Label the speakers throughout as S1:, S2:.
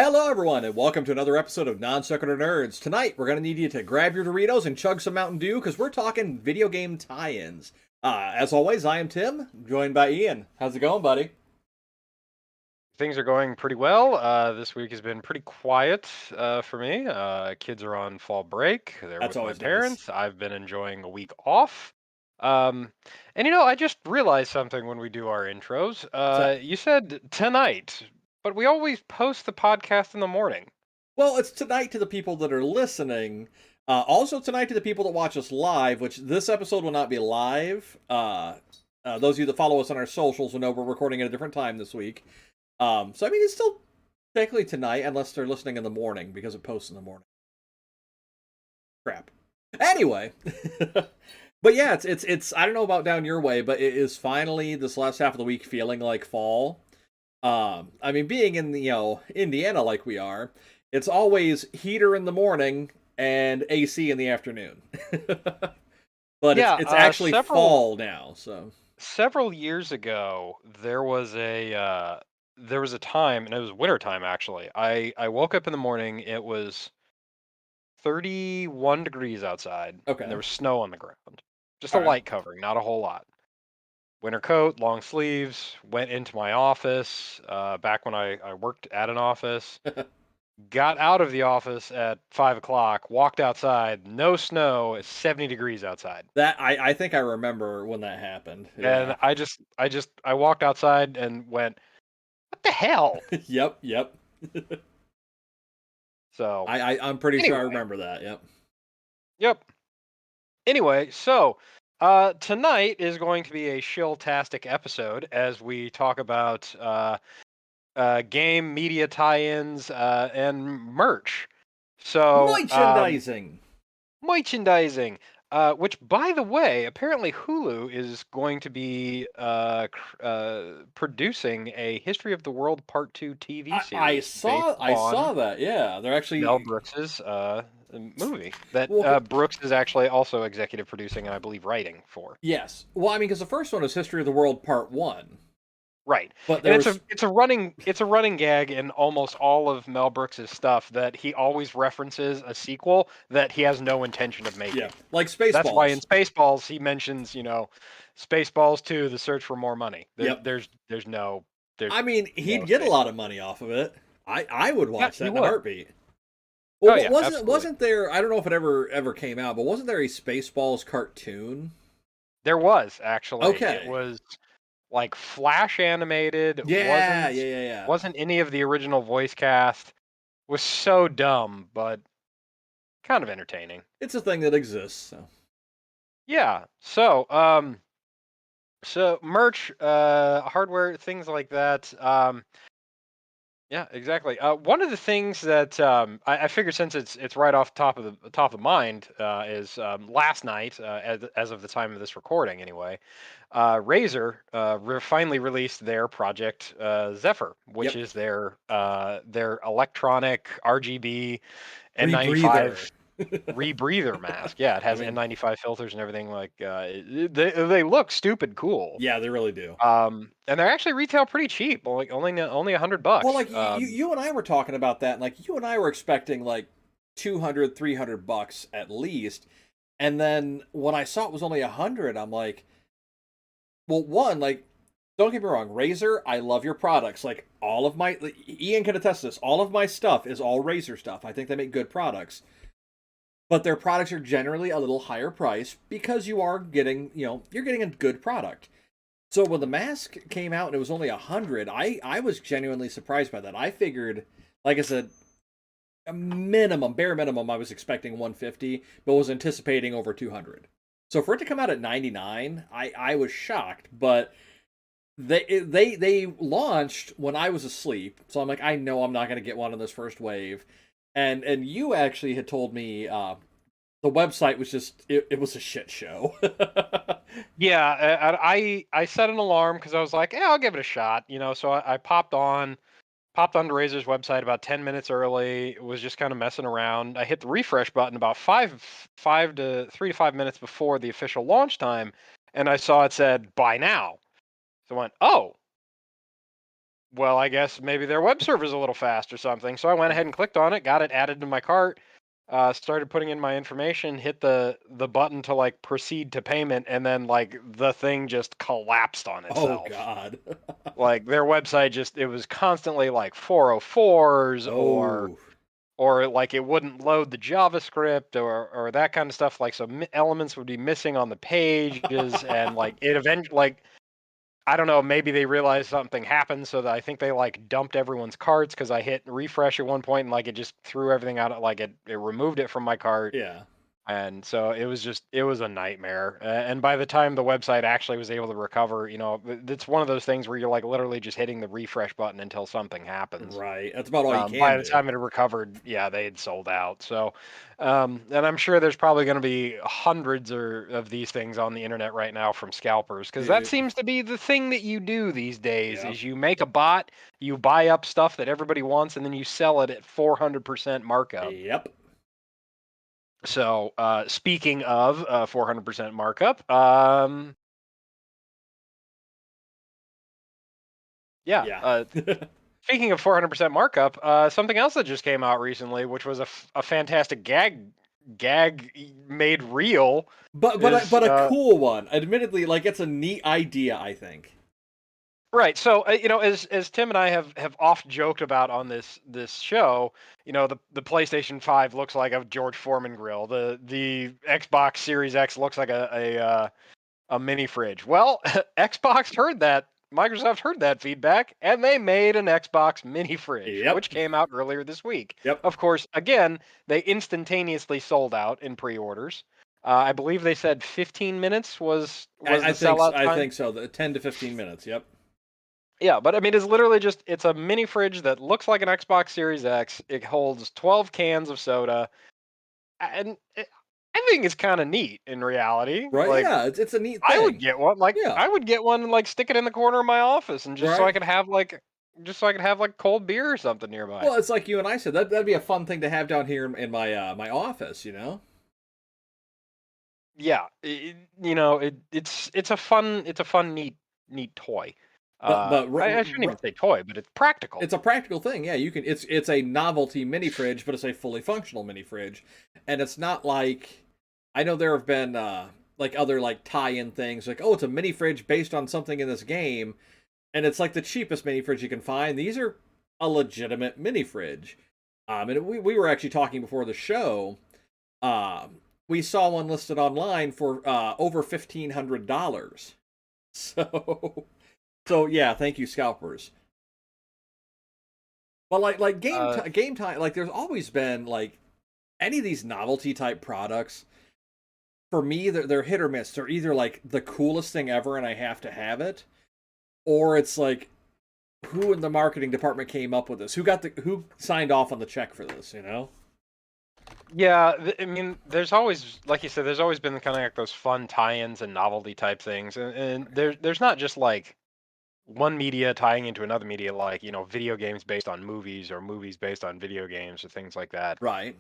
S1: Hello, everyone, and welcome to another episode of Non Sequitur Nerds. Tonight, we're going to need you to grab your Doritos and chug some Mountain Dew because we're talking video game tie ins. As always, I am Tim, joined by Ian. How's it going, buddy?
S2: Things are going pretty well. This week has been pretty quiet for me. Kids are on fall break. They're
S1: That's
S2: with my
S1: always nice.
S2: parents. I've been enjoying a week off. Um, and I just realized something when we do our intros.
S1: What's that?
S2: You said tonight, but we always post the podcast in the morning.
S1: Well, it's tonight to the people that are listening. Also, tonight to the people that watch us live, which this episode will not be live. Those of you that follow us on our socials will know we're recording at a different time this week. So, I mean, it's still technically tonight, unless they're listening in the morning because it posts in the morning. Crap. Anyway, but yeah, it's I don't know about down your way, but it is finally this last half of the week feeling like fall. I mean, being in Indiana like we are, it's always heater in the morning and AC in the afternoon. But it's
S2: Yeah,
S1: it's actually
S2: several
S1: fall now, so
S2: several years ago there was a time, and it was winter time actually. I woke up in the morning. It was 31 degrees outside, and there
S1: okay.
S2: was snow on the ground. Just a
S1: All right.
S2: light covering, not a whole lot. Winter coat, long sleeves, went into my office back when I worked at an office. Got out of the office at 5 o'clock, walked outside, no snow, it's 70 degrees outside.
S1: That I think I remember when that happened.
S2: And
S1: Yeah.
S2: I walked outside and went, what the hell?
S1: Yep, yep.
S2: So,
S1: I'm pretty sure I
S2: anyway,
S1: remember that. Yep.
S2: yep. Anyway, so tonight is going to be a shill-tastic episode as we talk about game media tie-ins and merch. So
S1: Merchandising.
S2: merchandising, which by the way, apparently Hulu is going to be producing a History of the World Part 2 TV
S1: I
S2: series based
S1: saw I
S2: on
S1: saw that. Yeah, they're
S2: Mel
S1: actually
S2: Brooks's movie that
S1: well.
S2: Brooks is actually also executive producing and I believe writing for.
S1: Yes. Well, I mean, because the first one is History of the World Part One,
S2: Right.
S1: but
S2: And
S1: there
S2: it's a
S1: was
S2: it's a running it's a running gag in almost all of Mel Brooks's stuff that he always references a sequel that he has no intention of
S1: yeah,
S2: making.
S1: like
S2: That's why in
S1: Spaceballs.
S2: Spaceballs he mentions, Spaceballs 2, The Search for More Money.
S1: Yep.
S2: There's
S1: I mean,
S2: no
S1: he'd get a lot of
S2: Spaceballs.
S1: money off of it. I would
S2: Yeah,
S1: watch
S2: he
S1: that in a
S2: would.
S1: heartbeat. Well,
S2: Oh
S1: what
S2: yeah,
S1: wasn't
S2: absolutely.
S1: wasn't there? I don't know if it ever came out, but wasn't there a Spaceballs cartoon?
S2: There was actually. It
S1: Okay.
S2: was like flash animated,
S1: Yeah, yeah, yeah, yeah.
S2: wasn't any of the original voice cast. Was so dumb, but kind of entertaining.
S1: It's a thing that exists. So.
S2: Yeah. So merch, hardware, things like that. Yeah, exactly. One of the things that I figure since it's right off the top of mind is last night, as of the time of this recording, anyway. Razer finally released their Project Zephyr, which
S1: Yep.
S2: is their electronic RGB N95
S1: Rebreather.
S2: rebreather mask. Yeah, it
S1: I
S2: has
S1: mean,
S2: N95 filters and everything. Like they look stupid cool.
S1: yeah, they really do.
S2: And they're actually retail pretty cheap, like only
S1: Well,
S2: $100.
S1: like you and I were talking about that, and like you and I were expecting like 200, $300 at least. And then when I saw it was only 100, I'm like, well, one, like, don't get me wrong, Razer, I love your products. Like all of my Ian can attest to this. All of my stuff is all Razer stuff. I think they make good products. But their products are generally a little higher price because you are getting, you're getting a good product. So when the mask came out and it was only 100, I was genuinely surprised by that. I figured, like I said, a minimum, bare minimum, I was expecting 150, but was anticipating over 200. So for it to come out at 99, I was shocked. But they launched when I was asleep, so I'm like, I know I'm not going to get one on this first wave. And you actually had told me the website was just it was a shit show.
S2: Yeah, I set an alarm because I was like, yeah, I'll give it a shot. So I popped onto Razor's website about 10 minutes early. Was just kind of messing around. I hit the refresh button about 3 to 5 minutes before the official launch time, and I saw it said buy now. So I went, oh, well, I guess maybe their web server's a little fast or something. So I went ahead and clicked on it, got it added to my cart, started putting in my information, hit the button to like proceed to payment, and then like the thing just collapsed on
S1: Oh
S2: itself.
S1: God.
S2: Like their website just it was constantly like 404s
S1: Oh.
S2: or like it wouldn't load the JavaScript or that kind of stuff. Like so elements would be missing on the pages and like it eventually like I don't know, maybe they realized something happened, so that I think they like dumped everyone's carts because I hit refresh at one point and like it just threw everything out, like it removed it from my cart.
S1: Yeah.
S2: And so it was a nightmare. And by the time the website actually was able to recover, it's one of those things where you're like literally just hitting the refresh button until something happens.
S1: Right. That's about all you
S2: By
S1: can
S2: the
S1: do.
S2: time it recovered, yeah, they had sold out. So, and I'm sure there's probably going to be hundreds of these things on the internet right now from scalpers, because that
S1: It-
S2: seems to be the thing that you do these days.
S1: yep.
S2: Is you make a bot, you buy up stuff that everybody wants, and then you sell it at 400% markup.
S1: Yep.
S2: So, speaking of 400% markup, yeah.
S1: Yeah.
S2: Speaking of 400% markup, something else that just came out recently, which was a fantastic gag made real, is
S1: but a cool one. Admittedly, like it's a neat idea, I think.
S2: right. So as Tim and I have oft joked about on this show, the PlayStation 5 looks like a George Foreman grill. The Xbox Series X looks like a mini fridge. Well, Xbox heard that. Microsoft heard that feedback, and they made an Xbox mini fridge,
S1: Yep.
S2: which came out earlier this week.
S1: Yep.
S2: Of course, again, they instantaneously sold out in pre-orders. I believe they said 15 minutes was the sellout
S1: I
S2: time.
S1: think so. The 10 to 15 minutes. Yep.
S2: Yeah, but I mean, it's literally just it's a mini fridge that looks like an Xbox Series X. It holds 12 cans of soda, and I think it's kind of neat in reality.
S1: Right?
S2: Like
S1: Yeah, it's a neat
S2: I would
S1: thing.
S2: get one. Like
S1: Yeah.
S2: I would get one and like stick it in the corner of my office, and
S1: Right?
S2: just so I could have like cold beer or something nearby.
S1: Well, it's like you and I said. That'd be a fun thing to have down here in my my office, you know?
S2: Yeah, it's a fun neat toy.
S1: But
S2: I shouldn't even say toy, but it's practical.
S1: it's a practical thing. Yeah, you can it's a novelty mini fridge, but it's a fully functional mini fridge. And it's not like I know there have been like other like tie-in things like, "Oh, it's a mini fridge based on something in this game." And it's like the cheapest mini fridge you can find. These are a legitimate mini fridge. And we were actually talking before the show. We saw one listed online for over $1,500. So, so yeah, thank you, scalpers. But like
S2: Uh,
S1: game time, like there's always been like any of these novelty type products. For me, they're hit or miss. They're either like the coolest thing ever, and I have to have it, or it's like who in the marketing department came up with this? Who signed off on the check for this? You know?
S2: yeah, I mean, there's always, like you said, there's always been kind of like those fun tie-ins and novelty type things, and there's not just like one media tying into another media, like video games based on movies or movies based on video games or things like that.
S1: Right.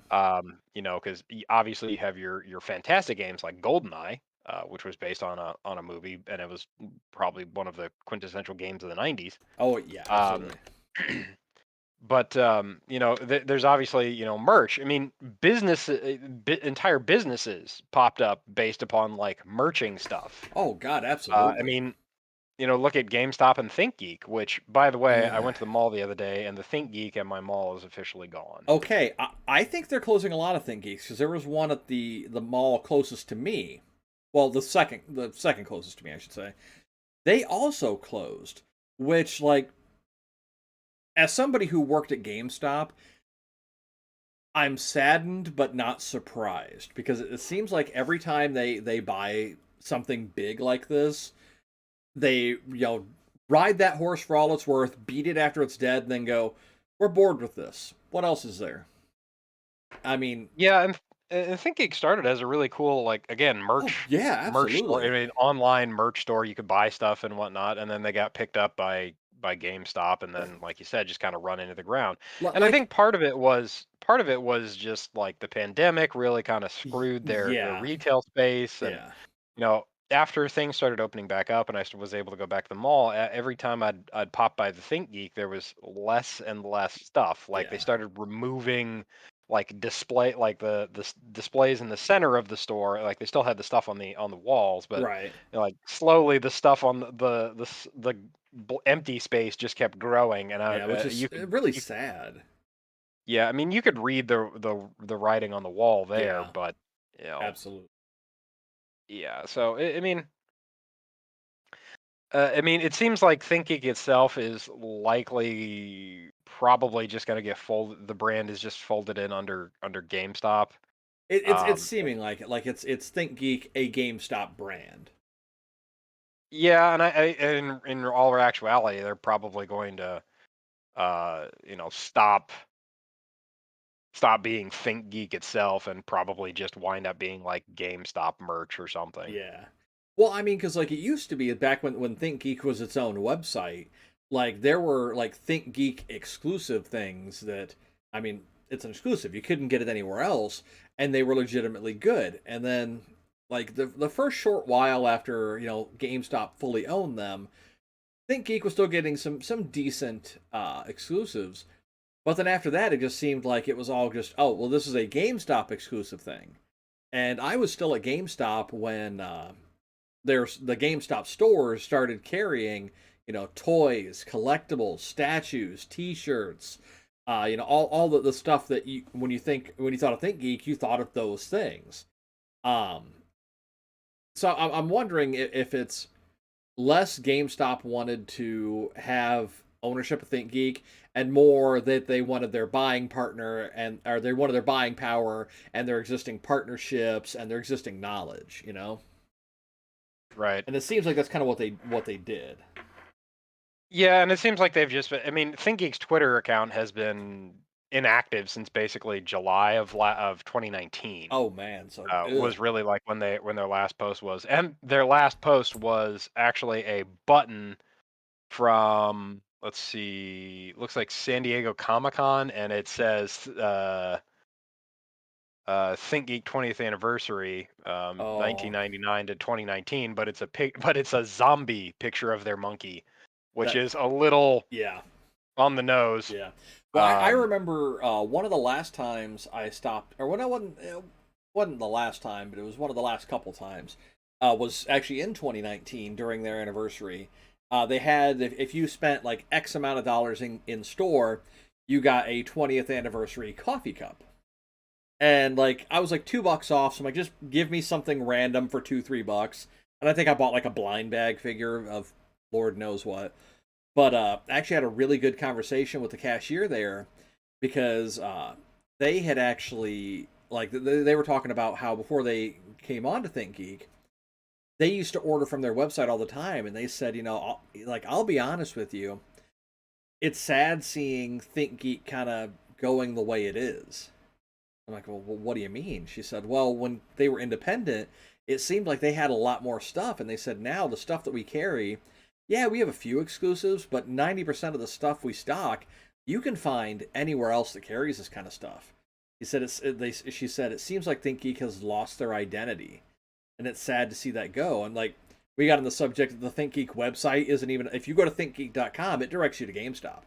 S2: Because obviously you have your fantastic games like GoldenEye, which was based on a movie, and it was probably one of the quintessential games of the '90s.
S1: Oh yeah,
S2: Um,
S1: absolutely.
S2: but there's obviously merch. I mean, entire businesses popped up based upon like merching stuff.
S1: Oh god,
S2: I
S1: absolutely.
S2: mean, look at GameStop and ThinkGeek, which, by the way, I
S1: Ugh.
S2: went to the mall the other day, and the ThinkGeek at my mall is officially gone.
S1: Okay, I think they're closing a lot of ThinkGeeks because there was one at the mall closest to me. Well, the second closest to me, I should say. They also closed, which like as somebody who worked at GameStop, I'm saddened but not surprised because it seems like every time they buy something big like this, they ride that horse for all it's worth, beat it after it's dead, and then go, "We're bored with this. What else is there?" I mean,
S2: Yeah, and ThinkGeek started as a really cool, like again,
S1: oh yeah,
S2: merch store. I
S1: absolutely.
S2: mean, online merch store. You could buy stuff and whatnot, and then they got picked up by GameStop, and then, like you said, just kind of run into the ground. And I
S1: Like,
S2: think part of it was just like the pandemic really kind of screwed their
S1: yeah,
S2: retail space, and
S1: yeah.
S2: after things started opening back up and I was able to go back to the mall, every time I'd pop by the ThinkGeek, there was less and less stuff. Like they
S1: Yeah.
S2: started removing like displays in the center of the store. Like they still had the stuff on the walls, but
S1: Right.
S2: like slowly the stuff on empty space just kept growing. And
S1: Yeah, which is really
S2: you
S1: sad.
S2: yeah, I mean you could read the writing on the wall there,
S1: Yeah,
S2: but you know
S1: absolutely.
S2: yeah. So I mean, it seems like ThinkGeek itself is likely probably just going to get folded. The brand is just folded in under GameStop.
S1: It's
S2: Um,
S1: seeming like it. Like it's ThinkGeek, a GameStop brand.
S2: yeah, and in all actuality, they're probably going to stop being ThinkGeek itself and probably just wind up being like GameStop merch or something.
S1: Yeah. Well, I mean, because like it used to be back when ThinkGeek was its own website, like there were like ThinkGeek exclusive things that, I mean, it's an exclusive. You couldn't get it anywhere else, and they were legitimately good. And then like the first short while after GameStop fully owned them, ThinkGeek was still getting some decent exclusives. But then after that, it just seemed like it was all just, oh, well, this is a GameStop exclusive thing. And I was still at GameStop when there's the GameStop stores started carrying, toys, collectibles, statues, T-shirts, all the stuff that you when you thought of ThinkGeek, you thought of those things. Um, so I'm wondering if it's less GameStop wanted to have ownership of ThinkGeek and more that they wanted their buying partner or they wanted their buying power and their existing partnerships and their existing knowledge.
S2: Right.
S1: And it seems like that's kind of what they did.
S2: Yeah, and it seems like they've just been. I mean, ThinkGeek's Twitter account has been inactive since basically July of 2019.
S1: Oh man, so ugh.
S2: Was really like when their last post was, and their last post was actually a button from, let's see, looks like San Diego Comic Con, and it says ThinkGeek 20th anniversary,
S1: Oh,
S2: 1999 to 2019, but it's a zombie picture of their monkey, which
S1: that
S2: is a little
S1: yeah,
S2: on the nose.
S1: yeah. Well, I
S2: Um,
S1: remember one of the last times I stopped, or when I wasn't it wasn't the last time, but it was one of the last couple times. Was actually in 2019 during their anniversary. They had if you spent like X amount of dollars in store, you got a 20th anniversary coffee cup. And like I was like $2 off, so I'm like, just give me something random for 2-3 bucks. And I think I bought like a blind bag figure of Lord knows what. But I actually had a really good conversation with the cashier there because they had actually like they were talking about how before they came on to ThinkGeek, they used to order from their website all the time, and they said, I'll be honest with you, it's sad seeing ThinkGeek kind of going the way it is. I'm like, well, what do you mean? She said, well, when they were independent, it seemed like they had a lot more stuff. And they said, now the stuff that we carry, yeah, we have a few exclusives, but 90% of the stuff we stock, you can find anywhere else that carries this kind of stuff. He said, she said, it seems like ThinkGeek has lost their identity. And it's sad to see that go. And like, we got on the subject of the ThinkGeek website isn't even, if you go to thinkgeek.com, it directs you to GameStop.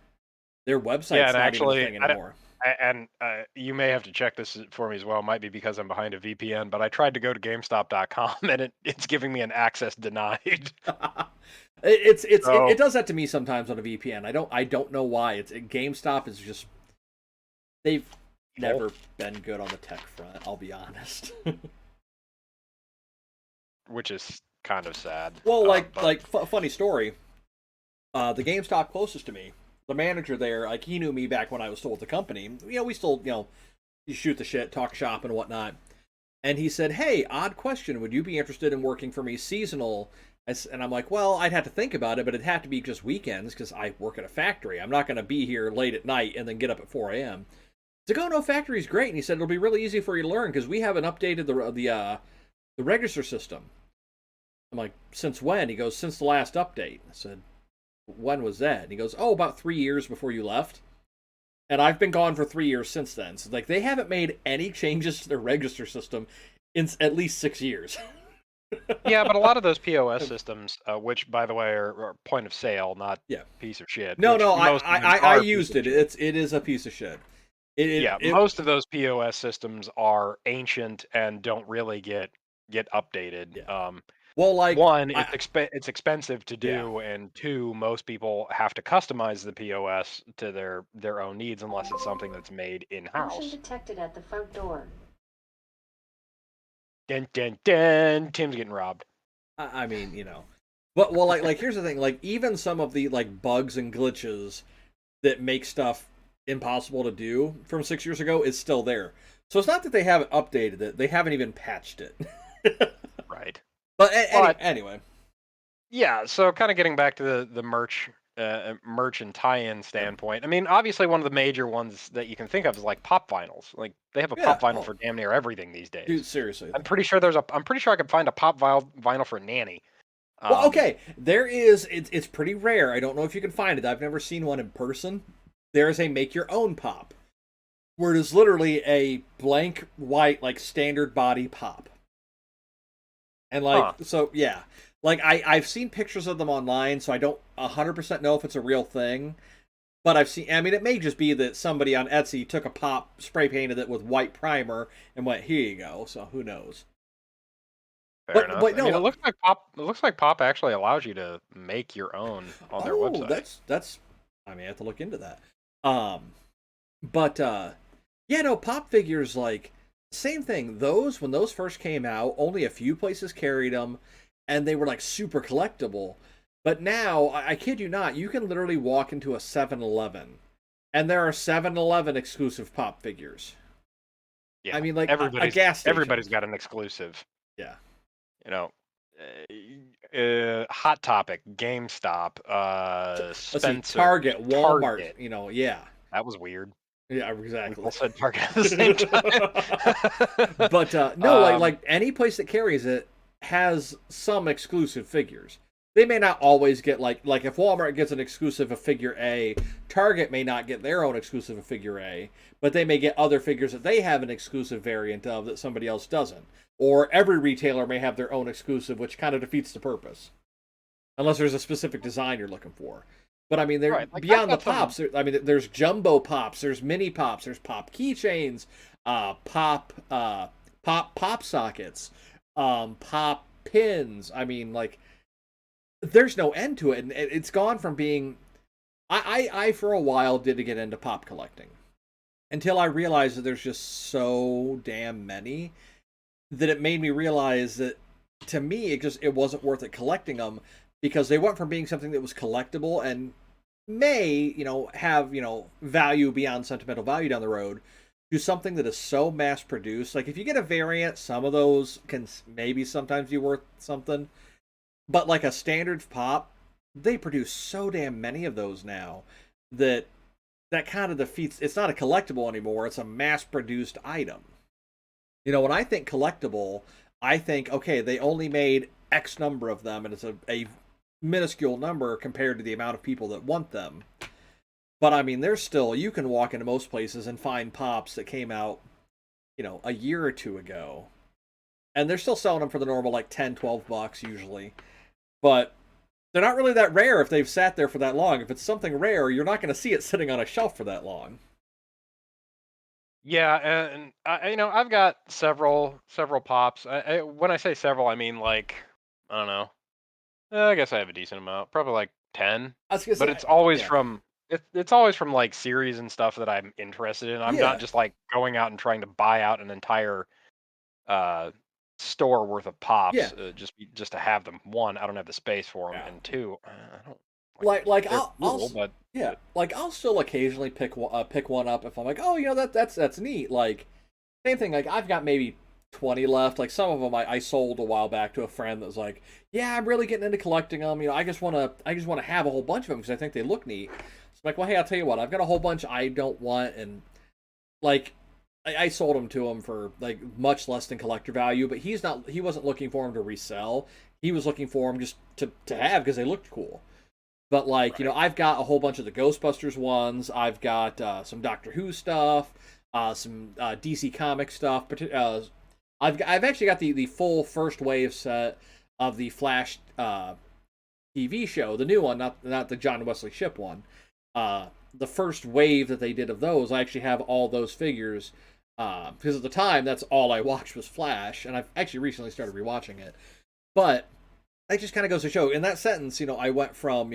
S1: Their
S2: yeah,
S1: website's
S2: and
S1: not even a
S2: actually,
S1: thing anymore.
S2: and you may have to check this for me as well. It might be because I'm behind a VPN, but I tried to go to GameStop.com and it's giving me an access denied.
S1: It
S2: So
S1: does that to me sometimes on a VPN. I don't know why. GameStop is just they've
S2: full,
S1: never been good on the tech front. I'll be honest.
S2: which is kind of sad.
S1: Well,
S2: But
S1: funny story. The GameStop closest to me, the manager there, like he knew me back when I was still with the company. We still you shoot the shit, talk shop and whatnot. And he said, "Hey, odd question. Would you be interested in working for me seasonal?" And I'm like, "Well, I'd have to think about it, but it'd have to be just weekends because I work at a factory. I'm not going to be here late at night and then get up at 4 a.m." To go, no, factory's great. And he said it'll be really easy for you to learn because we haven't updated the register system. I'm like, "Since when?" He goes, "Since the last update." I said, "When was that?" And he goes, "Oh, about 3 years before you left." And I've been gone for 3 years since then. So like they haven't made any changes to their register system in at least 6 years.
S2: Yeah, but a lot of those POS systems, which by the way are point of sale, not
S1: Yeah.
S2: piece of shit,
S1: No,
S2: which
S1: no,
S2: most of them
S1: I
S2: are a piece
S1: used
S2: of
S1: it.
S2: shit.
S1: It is a piece of shit. It
S2: Yeah,
S1: it
S2: most of those POS systems are ancient and don't really get updated.
S1: yeah. Well, like
S2: One,
S1: I
S2: it's expensive to
S1: yeah.
S2: do, and two, most people have to customize the POS to their own needs unless it's something that's made in
S3: Motion
S2: house.
S3: detected at the front door.
S2: Dun dun dun. Tim's getting robbed.
S1: I mean, but well, like here's the thing. Like even some of the like bugs and glitches that make stuff impossible to do from 6 years ago is still there. So it's not that they haven't updated it; they haven't even patched it.
S2: Right.
S1: But
S2: But
S1: anyway,
S2: yeah, so kind of getting back to the merch and tie-in
S1: yeah,
S2: standpoint. I mean, obviously one of the major ones that you can think of is like pop vinyls. Like they have a
S1: yeah.
S2: pop vinyl
S1: Oh,
S2: for damn near everything these
S1: dude,
S2: days.
S1: seriously.
S2: I'm pretty sure I could find a vinyl for Nanny.
S1: Well,
S2: Um,
S1: okay, there is. It's pretty rare. I don't know if you can find it. I've never seen one in person. There is a make your own pop, where it is literally a blank white like standard body pop. And like
S2: huh.
S1: so yeah. Like I've seen pictures of them online, so I don't 100% know if it's a real thing. But I've seen I mean it may just be that somebody on Etsy took a pop, spray painted it with white primer and went, "Here you go." So who knows.
S2: Fair
S1: But
S2: enough. I mean,
S1: no.
S2: it looks like pop actually allows you to make your own on their
S1: Oh,
S2: website.
S1: that's I may have to look into that. Um but yeah, no, pop figures like same thing. Those when those first came out, only a few places carried them and they were like super collectible. But now, I kid you not, you can literally walk into a 7-Eleven and there are 7-Eleven exclusive pop figures. I
S2: Yeah,
S1: mean like a gas station.
S2: everybody's got an exclusive.
S1: Yeah.
S2: You know, Hot Topic, GameStop,
S1: Let's see,
S2: Spencer's,
S1: Target, Walmart,
S2: Target.
S1: Yeah.
S2: That was weird.
S1: Yeah,
S2: We
S1: exactly.
S2: both said Target at the same time.
S1: But no,
S2: um,
S1: like any place that carries it has some exclusive figures. They may not always get like if Walmart gets an exclusive of figure A, Target may not get their own exclusive of figure A, but they may get other figures that they have an exclusive variant of that somebody else doesn't. Or every retailer may have their own exclusive, which kind of defeats the purpose. Unless there's a specific design you're looking for. But I mean, there
S2: right, like I've
S1: beyond the
S2: got some.
S1: pops. I mean, there's jumbo pops, there's mini pops, there's pop keychains, pop sockets, pop pins. I mean, like, there's no end to it, and it's gone from being. I for a while did get into pop collecting until I realized that there's just so damn many that it made me realize that to me it wasn't worth it collecting them because they went from being something that was collectible and may have value beyond sentimental value down the road to something that is so mass produced. Like if you get a variant, some of those can maybe sometimes be worth something, but like a standard pop, they produce so damn many of those now that that kind of defeats. It's not a collectible anymore, it's a mass produced item. When I think collectible, I think, okay, they only made X number of them, and it's a minuscule number compared to the amount of people that want them. But I mean, there's still, you can walk into most places and find pops that came out, a year or two ago. And they're still selling them for the normal, like 10, $12 usually. But they're not really that rare if they've sat there for that long. If it's something rare, you're not going to see it sitting on a shelf for that long.
S2: Yeah, and I've got several pops. When I say several, I mean like I don't know. I guess I have a decent amount, probably like 10.
S1: I was going to
S2: But
S1: say,
S2: it's always
S1: yeah.
S2: from it's always from like series and stuff that I'm interested in. I'm not
S1: Yeah.
S2: just like going out and trying to buy out an entire uh store worth of
S1: Yeah.
S2: pops just to have them. One, I don't have the space for them,
S1: Yeah.
S2: and two, I don't like
S1: Like
S2: they're
S1: I'll
S2: cool, but
S1: yeah, like I'll still occasionally pick one up if I'm like, oh, that's neat. Like same thing. Like I've got maybe 20 left. Like some of them I sold a while back to a friend that was like, yeah, I'm really getting into collecting them. I just want to have a whole bunch of them because I think they look neat. So I'm like, well, hey, I'll tell you what, I've got a whole bunch I don't want, and like I sold them to him for like much less than collector value. But he wasn't looking for them to resell. He was looking for them just to have because they looked cool. But like,
S2: right.
S1: I've got a whole bunch of the Ghostbusters ones. I've got some Doctor Who stuff, some DC comic stuff. I've actually got the full first wave set of the Flash TV show, the new one, not the John Wesley Shipp one. The first wave that they did of those, I actually have all those figures because at the time that's all I watched was Flash, and I've actually recently started rewatching it. But that just kind of goes to show. In that sentence, I went from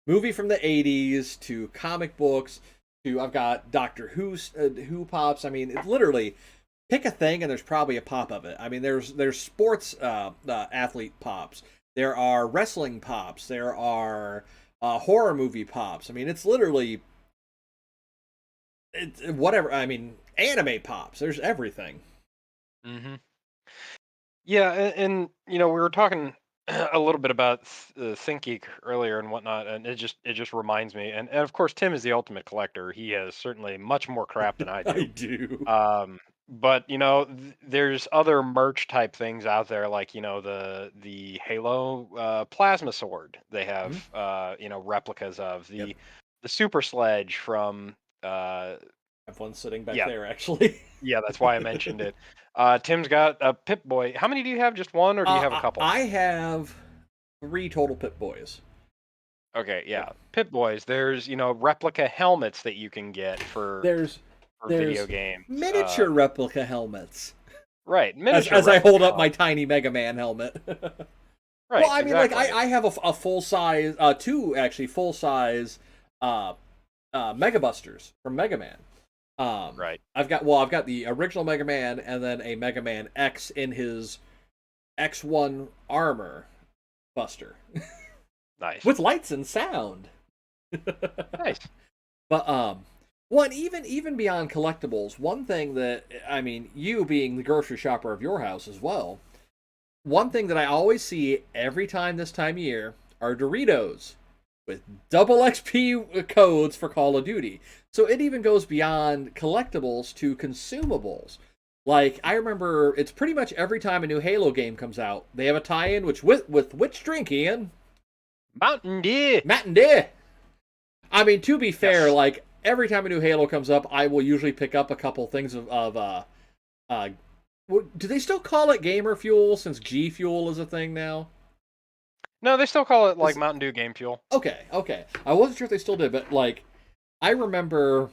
S1: movie from the '80s to comic books to I've got Doctor Who pops. I mean, it literally pick a thing and there's probably a pop of it. I mean, there's sports athlete pops. There are wrestling pops. There are horror movie pops. I mean, it's literally whatever. I mean, anime pops. There's everything.
S2: Hmm. Yeah, and we were talking a little bit about ThinkGeek earlier and whatnot, and it just reminds me, and of course Tim is the ultimate collector. He has certainly much more crap than I
S1: I
S2: do.
S1: do.
S2: But there's other merch type things out there, like the Halo plasma sword. They have
S1: Mhm.
S2: replicas of
S1: Yep.
S2: the Super Sledge from uh,
S1: I have one sitting back
S2: yeah,
S1: there actually.
S2: yeah. That's why I mentioned it. Tim's got a Pip Boy. How many do you have? Just one, or do you have a couple?
S1: I have 3 total Pip Boys.
S2: Okay, yeah. Pip Boys. There's replica helmets that you can get
S1: There's
S2: for video
S1: there's
S2: games.
S1: miniature replica helmets.
S2: Right,
S1: as
S2: miniature
S1: as I hold
S2: replica
S1: up my
S2: helmets.
S1: tiny Mega Man helmet. Well,
S2: Right,
S1: I mean, like
S2: exactly.
S1: I have a full size, two actually full size, uh, Mega Busters from Mega Man.
S2: Right.
S1: I've got the original Mega Man and then a Mega Man X in his X1 armor Buster
S2: Nice.
S1: with lights and sound.
S2: Nice.
S1: But one even beyond collectibles, one thing that I mean, you being the grocery shopper of your house as well, one thing that I always see every time this time of year are Doritos with double XP codes for Call of Duty. So it even goes beyond collectibles to consumables. Like I remember, it's pretty much every time a new Halo game comes out, they have a tie-in which with which drink, Ian?
S2: Mountain Dew.
S1: Matt and Day. I mean, to be fair,
S2: Yes.
S1: like every time a new Halo comes up, I will usually pick up a couple things of uh do they still call it gamer fuel since G Fuel is a thing now?
S2: No, they still call it like
S1: Is
S2: Mountain Dew Game Fuel.
S1: okay. I wasn't sure if they still did, but like I remember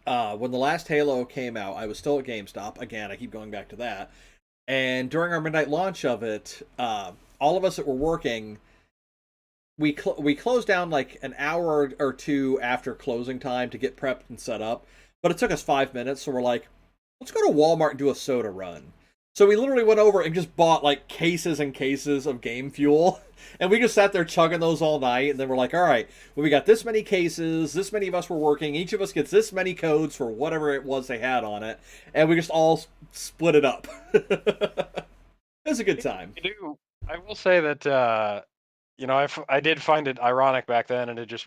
S1: when the last Halo came out, I was still at GameStop. Again, I keep going back to that. And during our midnight launch of it, all of us that were working, we closed down like an hour or two after closing time to get prepped and set up. But it took us 5 minutes, so we're like, let's go to Walmart and do a soda run. So we literally went over and just bought like cases and cases of game fuel. And we just sat there chugging those all night. And then we're like, all right, well, we got this many cases. This many of us were working. Each of us gets this many codes for whatever it was they had on it. And we just all split it up. It was a good time.
S2: I do. I will say that I did find it ironic back then, and it just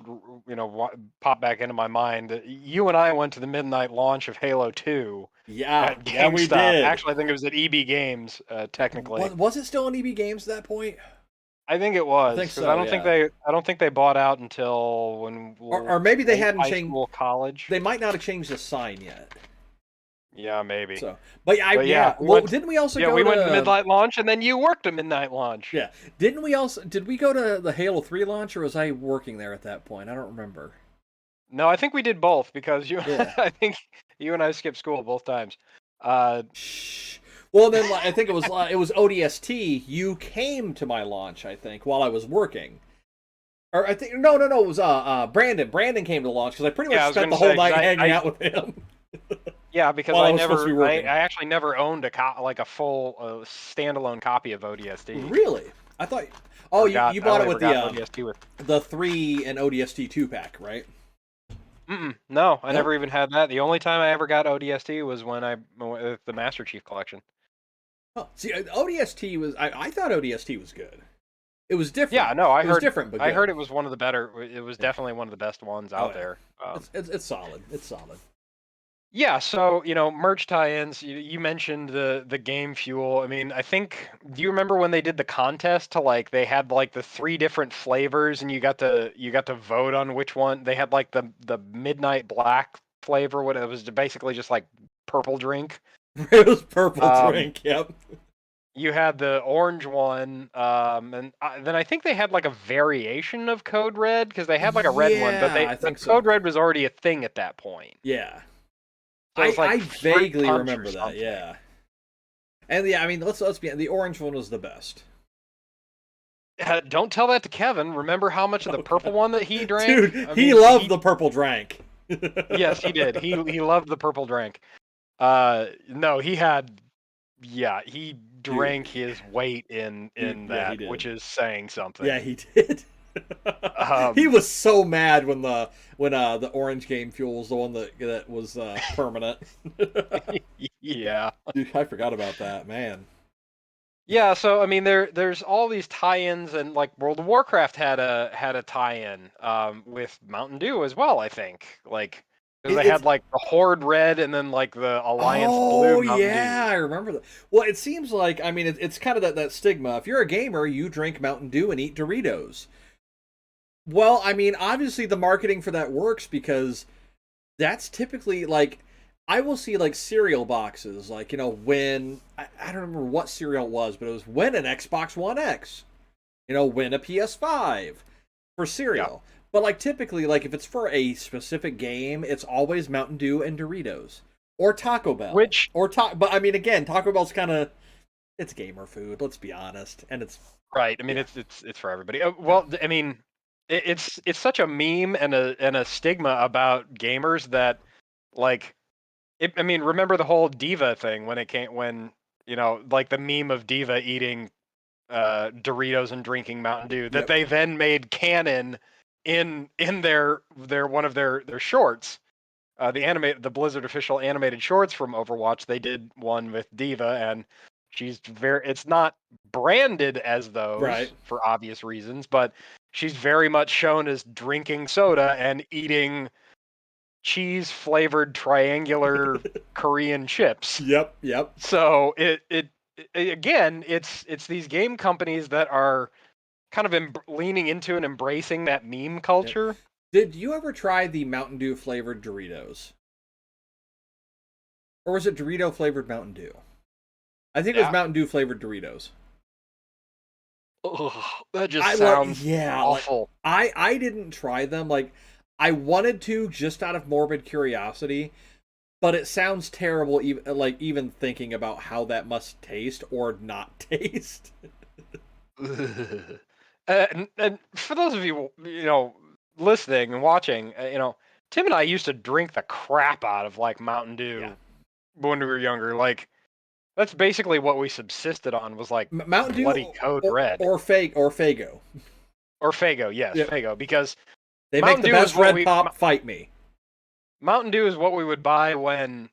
S2: popped back into my mind that you and I went to the midnight launch of Halo 2
S1: Yeah,
S2: at
S1: yeah, we
S2: GameStop.
S1: did.
S2: Actually, I think it was at EB Games, technically.
S1: Was it still on EB Games at that point?
S2: I think it
S1: I
S2: was
S1: think
S2: because I
S1: so,
S2: don't think
S1: yeah.
S2: they bought out until when
S1: Or maybe they
S2: late
S1: hadn't
S2: high
S1: changed.
S2: school, college.
S1: They might not have changed the sign yet.
S2: Yeah, maybe.
S1: So,
S2: But yeah,
S1: yeah. Well, didn't we also go
S2: we went to
S1: to?
S2: midnight launch, and then you worked a midnight launch.
S1: Yeah, didn't we also? Did we go to the Halo 3 launch, or was I working there at that point? I don't remember.
S2: No, I think we did both because you.
S1: Yeah.
S2: I think you and I skipped school both times. Uh,
S1: Shh. Well, then I think it was ODST. You came to my launch, I think, while I was working. Or I think no, it was Brandon. Brandon came to launch because I pretty
S2: yeah, I
S1: much
S2: was
S1: spent
S2: gonna
S1: the whole
S2: say 'cause
S1: night hanging
S2: I
S1: out with him
S2: yeah because
S1: while I
S2: I
S1: was supposed to be
S2: never I
S1: working.
S2: actually never owned like a full standalone copy of ODST.
S1: Really? I thought. Oh, you
S2: I
S1: bought it
S2: only
S1: with
S2: ever got ODST with.
S1: the 3 and ODST 2 pack, right?
S2: No, I
S1: No.
S2: never even had that. The only time I ever got ODST was when I with the Master Chief collection.
S1: Oh, see, ODST was. I thought ODST was good. It was
S2: Yeah,
S1: different.
S2: no,
S1: It was different, but
S2: I
S1: good.
S2: heard it was one of the better. It was
S1: Yeah.
S2: definitely one of the best ones
S1: Oh
S2: out
S1: yeah.
S2: there.
S1: It's solid. It's solid.
S2: Yeah, so merch tie-ins. You mentioned the game fuel. I mean, I think. Do you remember when they did the contest to like they had like the 3 different flavors and you got to vote on which one? They had like the midnight black flavor. What it was basically just like purple drink.
S1: It was purple
S2: Um,
S1: drink. Yep.
S2: you had the orange one, and then I think they had like a variation of Code Red because they had like a red one, but
S1: Yeah, I
S2: but
S1: think
S2: Code
S1: so.
S2: Red was already a thing at that point.
S1: Yeah.
S2: So it was like
S1: I
S2: fruit
S1: vaguely
S2: punch or
S1: remember that.
S2: something.
S1: Yeah. And yeah, I mean, let's be the orange one was the best.
S2: Don't tell that to Kevin. Remember how much of the
S1: Oh
S2: purple
S1: god,
S2: one that he drank?
S1: dude,
S2: I
S1: he
S2: mean,
S1: loved
S2: he
S1: the purple drank.
S2: yes, he did. He loved the purple drink. No, he had yeah, he
S1: Dude,
S2: drank his weight in
S1: yeah, he
S2: that, which
S1: did.
S2: is saying
S1: Yeah,
S2: something.
S1: he did. He
S2: Um,
S1: was so mad when the orange game fuel was the one that was permanent.
S2: yeah.
S1: Dude, I forgot about that, man.
S2: Yeah, so I mean there's all these tie-ins and like World of Warcraft had a tie-in with Mountain Dew as well, I think. Like because they
S1: It's
S2: had like the Horde Red and then like the Alliance Blue
S1: oh
S2: Mountain
S1: yeah,
S2: Dew.
S1: I remember that. Well, it seems like I mean it's kind of that stigma. If you're a gamer, you drink Mountain Dew and eat Doritos. Well, I mean, obviously the marketing for that works because that's typically like I will see like cereal boxes, like when I don't remember what cereal it was, but it was when an Xbox One X, win a PS5 for
S2: Yeah.
S1: cereal. But like typically, like if it's for a specific game, it's always Mountain Dew and Doritos or Taco Bell
S2: Which
S1: But I mean, again, Taco Bell's kind of it's gamer food. Let's be honest, and it's
S2: right, I mean
S1: yeah,
S2: it's for everybody.
S1: yeah.
S2: Well, I mean it's such a meme and a stigma about gamers that like I mean, remember the whole Diva thing when it came when like the meme of Diva eating Doritos and drinking Mountain Dew that
S1: Yep.
S2: they then made canon in their one of their shorts. The Blizzard official animated shorts from Overwatch. They did one with Diva, and she's very. It's not branded as
S1: Right.
S2: those for obvious reasons, but she's very much shown as drinking soda and eating cheese flavored triangular Korean chips.
S1: Yep. Yep.
S2: So again, it's these game companies that are kind of leaning into and embracing that meme
S1: Yep.
S2: culture.
S1: Did you ever try the Mountain Dew flavored Doritos? Or was it Dorito flavored Mountain Dew? I think it was
S2: Yeah.
S1: Mountain Dew flavored Doritos.
S2: Ugh, that just
S1: I like
S2: sounds
S1: yeah, like
S2: awful.
S1: I didn't try them. Like I wanted to just out of morbid curiosity, but it sounds terrible even thinking about how that must taste or not taste.
S2: Ugh. And for those of you listening and watching, Tim and I used to drink the crap out of like Mountain
S1: Yeah.
S2: Dew when we were younger. Like that's basically what we subsisted on was like
S1: Mountain Dew
S2: bloody Code Red
S1: or Fake or Fago.
S2: or Fago. Yes,
S1: Yep.
S2: Fago because
S1: They make
S2: Mountain
S1: the
S2: Dew is
S1: best
S2: what
S1: red
S2: we
S1: pop, fight me.
S2: Mountain Dew is what we would buy when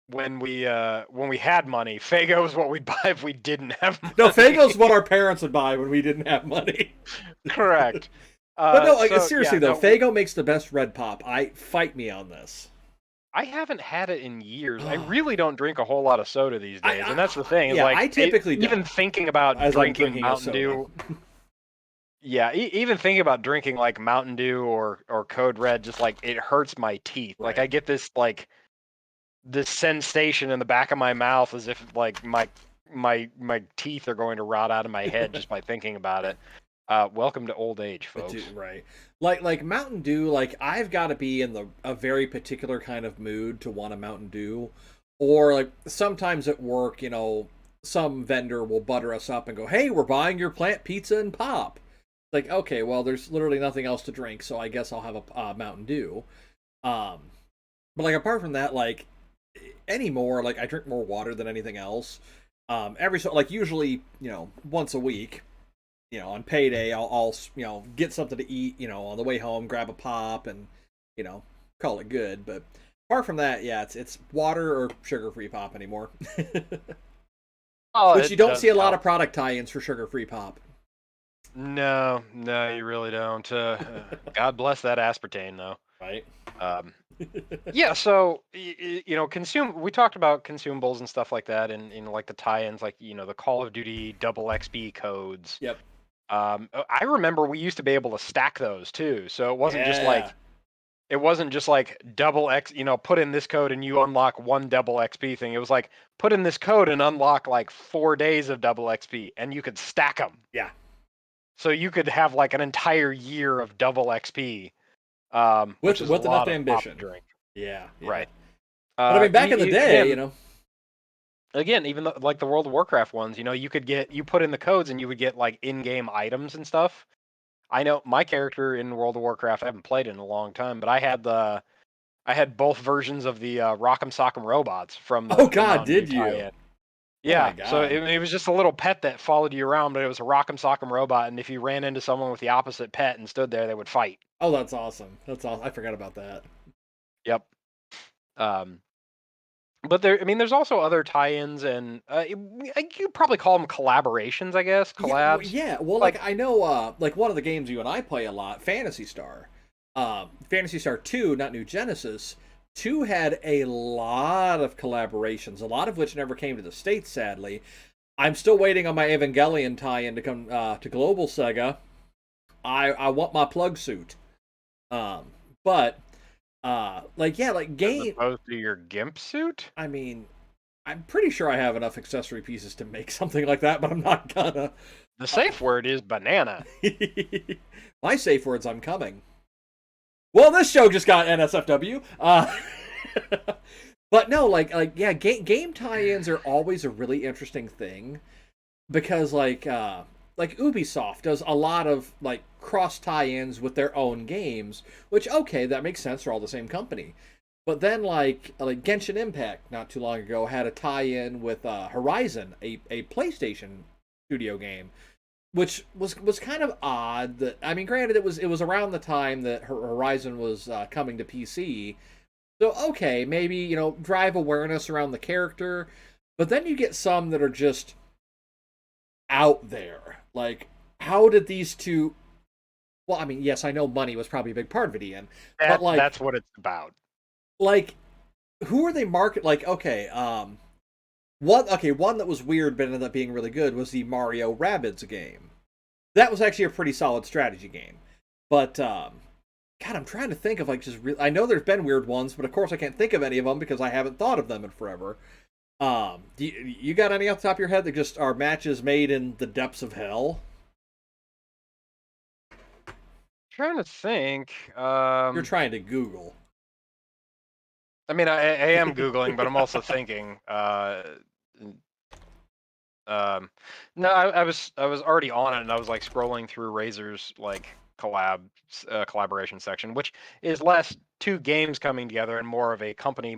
S2: we had money. Fago is what we'd buy if we didn't have
S1: No,
S2: money.
S1: Fago's what our parents would buy when we didn't have money.
S2: Correct.
S1: But no, like
S2: So yeah,
S1: seriously though,
S2: no,
S1: Fago makes the best red pop. I fight me on this.
S2: I haven't had it in years. I
S1: I,
S2: really don't drink a whole lot of soda these days, and that's the thing. Is
S1: yeah,
S2: like
S1: I typically
S2: even
S1: don't
S2: thinking about
S1: as I'm
S2: drinking
S1: drinking a
S2: Mountain
S1: soda.
S2: Dew. Yeah, even thinking about drinking like Mountain Dew or Code Red, just like it hurts my teeth. Like
S1: Right.
S2: I get this sensation in the back of my mouth as if like my teeth are going to rot out of my head just by thinking about it. Welcome to old age, folks.
S1: Right. Like Mountain Dew, like I've got to be in a very particular kind of mood to want a Mountain Dew, or like sometimes at work, some vendor will butter us up and go, "Hey, we're buying your plant pizza and pop." Like, okay, well, there's literally nothing else to drink, so I guess I'll have a Mountain Dew. Um, but like apart from that, like anymore, like I drink more water than anything else. Every so like usually, once a week, on payday, I'll get something to eat, on the way home, grab a pop, and you know, call it good. But apart from that, yeah, it's water or sugar-free pop anymore.
S2: Oh,
S1: Which you
S2: it
S1: don't
S2: does
S1: see a lot
S2: help.
S1: of product tie-ins for sugar-free pop.
S2: No, no, you really don't. God bless that aspartame, though.
S1: Right?
S2: Um, yeah, so consume. We talked about consumables and stuff like that, and like the tie-ins, like the Call of Duty double XP codes.
S1: Yep.
S2: I remember we used to be able to stack those too, so it wasn't just
S1: Yeah.
S2: like it wasn't just like double X, put in this code and you unlock one double XP thing. It was like put in this code and unlock like 4 days of double XP, and you could stack them.
S1: Yeah.
S2: So you could have like an entire year of double XP, which is a
S1: With enough
S2: lot of pop
S1: ambition.
S2: drink.
S1: Yeah.
S2: Right.
S1: But I mean, back in the day,
S2: again,
S1: you know.
S2: again, even like the World of Warcraft ones, you put in the codes and you would get like in-game items and stuff. I know my character in World of Warcraft, I haven't played it in a long time, but I had both versions of the Rock'em Sock'em robots from
S1: Oh
S2: the
S1: God,
S2: Mountain Dew
S1: did you?
S2: tie-in.
S1: Oh my
S2: Yeah, so
S1: God.
S2: it was just a little pet that followed you around, but it was a Rock'em Sock'em robot, and if you ran into someone with the opposite pet and stood there, they would fight.
S1: Oh, that's awesome. That's awesome. I forgot about that.
S2: Yep. Um, but there's also other tie-ins, and you probably call them collaborations, I guess,
S1: Yeah,
S2: collabs.
S1: yeah. Well, like
S2: Like,
S1: I know, like one of the games you and I play a lot, Fantasy Star. Fantasy Star 2, not New Genesis. 2 had a lot of collaborations, a lot of which never came to the States, sadly. I'm still waiting on my Evangelion tie-in to come to Global Sega. I want my plug suit. Um, but like yeah, like
S2: as
S1: game.
S2: opposed to your GIMP suit.
S1: I mean, I'm pretty sure I have enough accessory pieces to make something like that, but I'm not gonna.
S2: The safe word is banana.
S1: My safe words, I'm coming. Well, this show just got NSFW. But no, yeah, game tie-ins are always a really interesting thing because like Ubisoft does a lot of like cross tie-ins with their own games, which okay, that makes sense. They're all the same company. But then like Genshin Impact not too long ago had a tie-in with Horizon, a PlayStation studio game, which was kind of odd. That I mean, granted, it was around the time that Horizon was coming to PC, so okay, maybe drive awareness around the character, but then you get some that are just out there. Like, how did these two? Well, I mean, yes, I know money was probably a big part of it, Ian, but
S2: That's what it's about.
S1: like, who are they market? Like, okay, one that was weird but ended up being really good was the Mario Rabbids game. That was actually a pretty solid strategy game. But God, I'm trying to think of like just I know there's been weird ones, but of course I can't think of any of them because I haven't thought of them in forever. You got any off the top of your head that just are matches made in the depths of hell?
S2: Trying to think.
S1: You're trying to Google.
S2: I mean, I am googling, but I'm also thinking. No, I was already on it, and I was like scrolling through Razer's like collaboration section, which is less two games coming together and more of a company,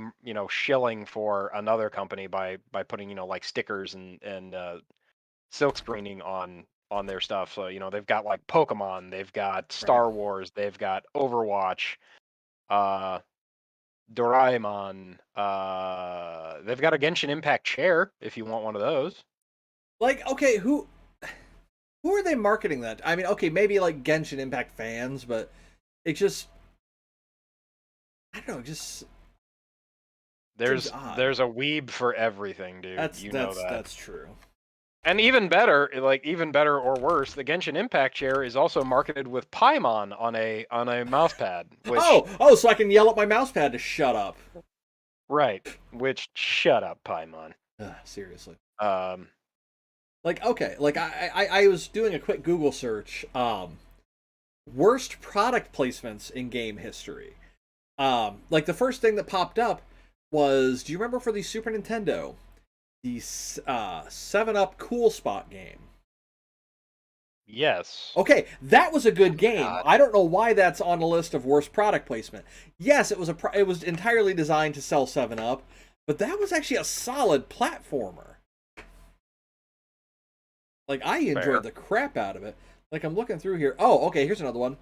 S2: shilling for another company by putting like stickers and silk screening on their stuff. So they've got like Pokemon, they've got
S1: Right.
S2: Star Wars, they've got Overwatch, uh, Doraemon. They've got a Genshin Impact chair if you want one of those.
S1: Like, okay, who are they marketing that? I mean, okay, maybe like Genshin Impact fans, but it just I don't know, just seems odd.
S2: There's a weeb for everything, dude.
S1: That's
S2: You know that.
S1: that's true.
S2: And even better or worse, the Genshin Impact chair is also marketed with Paimon on a mouse pad, which
S1: So I can yell at my mouse pad to shut up.
S2: right, which shut up, Paimon.
S1: Seriously.
S2: Um,
S1: Like okay, like I was doing a quick Google search. Worst product placements in game history. Like the first thing that popped up was, do you remember for the Super Nintendo, the 7-Up Cool Spot game?
S2: yes.
S1: Okay, that was a good game.
S2: God.
S1: I don't know why that's on the list of worst product placement. Yes, it was entirely designed to sell 7-Up, but that was actually a solid platformer. Like I enjoyed
S2: Fair.
S1: the crap out of it. Like I'm looking through here. Oh, okay, here's another one.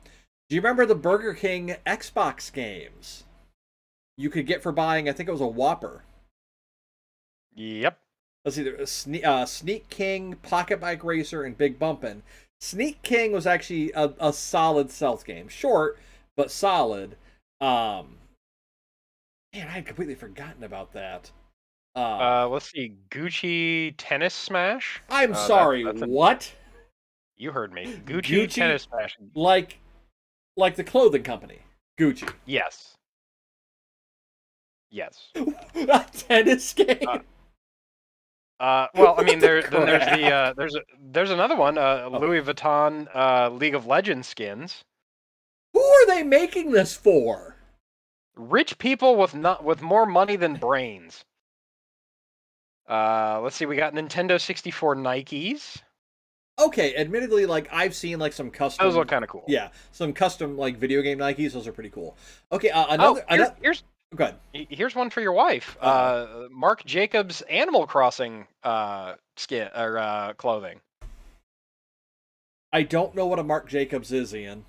S1: Do you remember the Burger King Xbox games? You could get for buying, I think it was a Whopper.
S2: Yep.
S1: Let's see, Sneak King, Pocket Bike Racer, and Big Bumpin'. Sneak King was actually a solid stealth game. Short, but solid. Man, I had completely forgotten about that.
S2: Let's see. Gucci Tennis Smash.
S1: I'm sorry, what?
S2: You heard me. Gucci
S1: Gucci?
S2: Tennis Smash.
S1: Like the clothing company. Gucci.
S2: Yes. Yes.
S1: A tennis game.
S2: Well, I mean,
S1: Crap.
S2: there's another one,
S1: Oh.
S2: Louis Vuitton League of Legends skins.
S1: Who are they making this for?
S2: Rich people with more money than brains. Let's see, we got Nintendo 64 Nikes.
S1: Okay, admittedly, like I've seen like some
S2: Those look
S1: custom,
S2: kind of cool.
S1: yeah, some custom like video game Nikes. Those are pretty cool. Okay,
S2: Oh,
S1: another. Go ahead.
S2: here's one for your wife.
S1: Uh oh.
S2: Mark Jacobs Animal Crossing skin or clothing.
S1: I don't know what a Marc Jacobs is, Ian.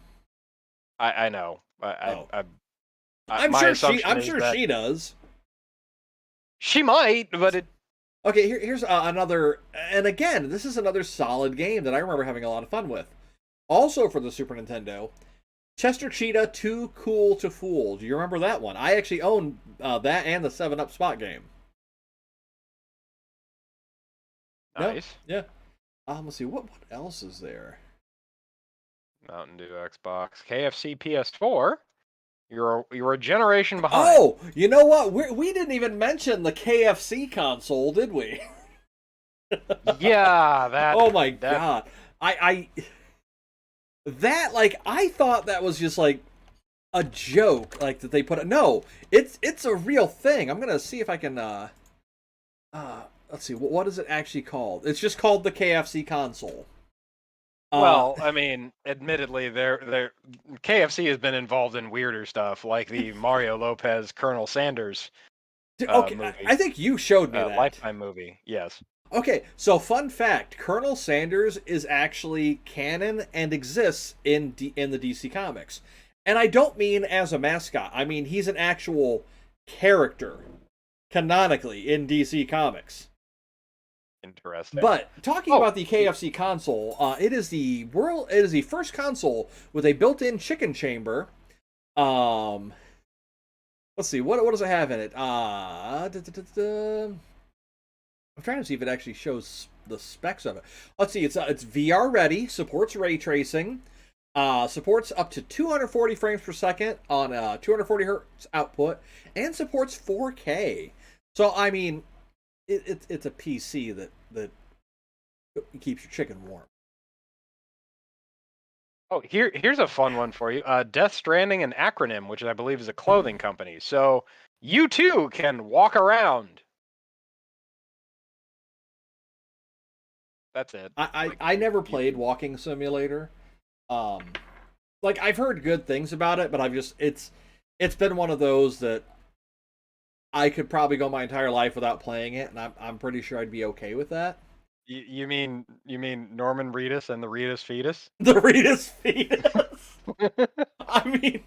S2: I know.
S1: Oh,
S2: My assumption
S1: I'm
S2: is
S1: sure
S2: that
S1: she does.
S2: she might, but it.
S1: Okay, here's another, and again, this is another solid game that I remember having a lot of fun with. Also for the Super Nintendo, Chester Cheetah Too Cool to Fool. Do you remember that one? I actually own that and the 7-Up Spot game. No?
S2: Nice.
S1: Yeah. Let's see, what else is there?
S2: Mountain Dew Xbox, KFC PS4. You're a generation behind.
S1: Oh, you know what? We didn't even mention the KFC console, did we?
S2: Yeah,
S1: Oh my
S2: that
S1: god. I that like I thought that was just like a joke like that they put it. No, it's a real thing. I'm going to see if I can let's see. What is it actually called? It's just called the KFC console.
S2: Well, I mean, admittedly, their KFC has been involved in weirder stuff, like the Mario Lopez Colonel Sanders
S1: Okay,
S2: movie,
S1: I think you showed me that.
S2: Lifetime movie. Yes.
S1: Okay, so fun fact: Colonel Sanders is actually canon and exists in the DC comics, and I don't mean as a mascot. I mean he's an actual character canonically in DC comics.
S2: Interesting.
S1: But talking about the KFC console, it is the first console with a built-in chicken chamber. Um, let's see, what does it have in it? I'm trying to see if it actually shows the specs of it. Let's see, it's VR ready, supports ray tracing, supports up to 240 frames per second on 240 hertz output, and supports 4K. So I mean, it's a PC that keeps your chicken warm.
S2: Oh, here's a fun one for you. Death Stranding, an acronym, which I believe is a clothing company. So you too can walk around. That's it.
S1: I never played Walking Simulator. Um, like I've heard good things about it, but it's been one of those that I could probably go my entire life without playing it, and I'm pretty sure I'd be okay with that.
S2: You mean Norman Reedus and the Reedus fetus?
S1: The Reedus fetus. I mean,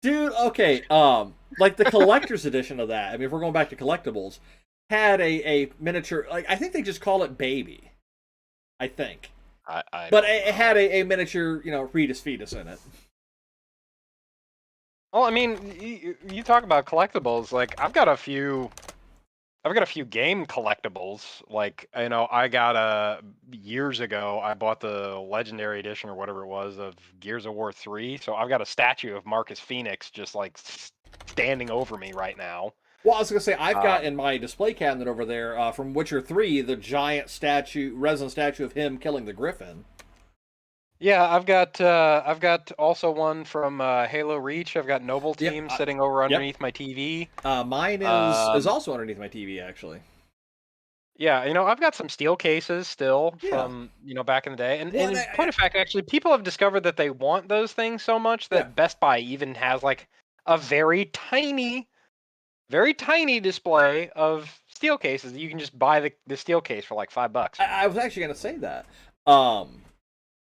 S1: dude, okay. Like the collector's edition of that. I mean, if we're going back to collectibles, had a miniature. Like I think they just call it Baby. I think.
S2: I
S1: But
S2: don't
S1: it
S2: know.
S1: had a miniature, Reedus fetus in it.
S2: Well, I mean, you talk about collectibles. Like I've got a few game collectibles. Like I got years ago. I bought the Legendary Edition or whatever it was of Gears of War 3. So I've got a statue of Marcus Phoenix just like standing over me right now.
S1: Well, I was gonna say I've got
S2: Um,
S1: in my display cabinet over there from Witcher 3 the giant resin statue of him killing the Griffin.
S2: Yeah, I've got also one from Halo Reach. I've got Noble
S1: Yep,
S2: Team sitting over
S1: yep.
S2: underneath my TV.
S1: Mine is
S2: Um,
S1: also underneath my TV actually.
S2: yeah, I've got some steel cases still
S1: Yeah.
S2: from back in the day. And
S1: Well,
S2: in point of fact, actually, people have discovered that they want those things so much
S1: yeah.
S2: that Best Buy even has like a very tiny display of steel cases. You can just buy the steel case for like $5.
S1: I was actually gonna say that. Um,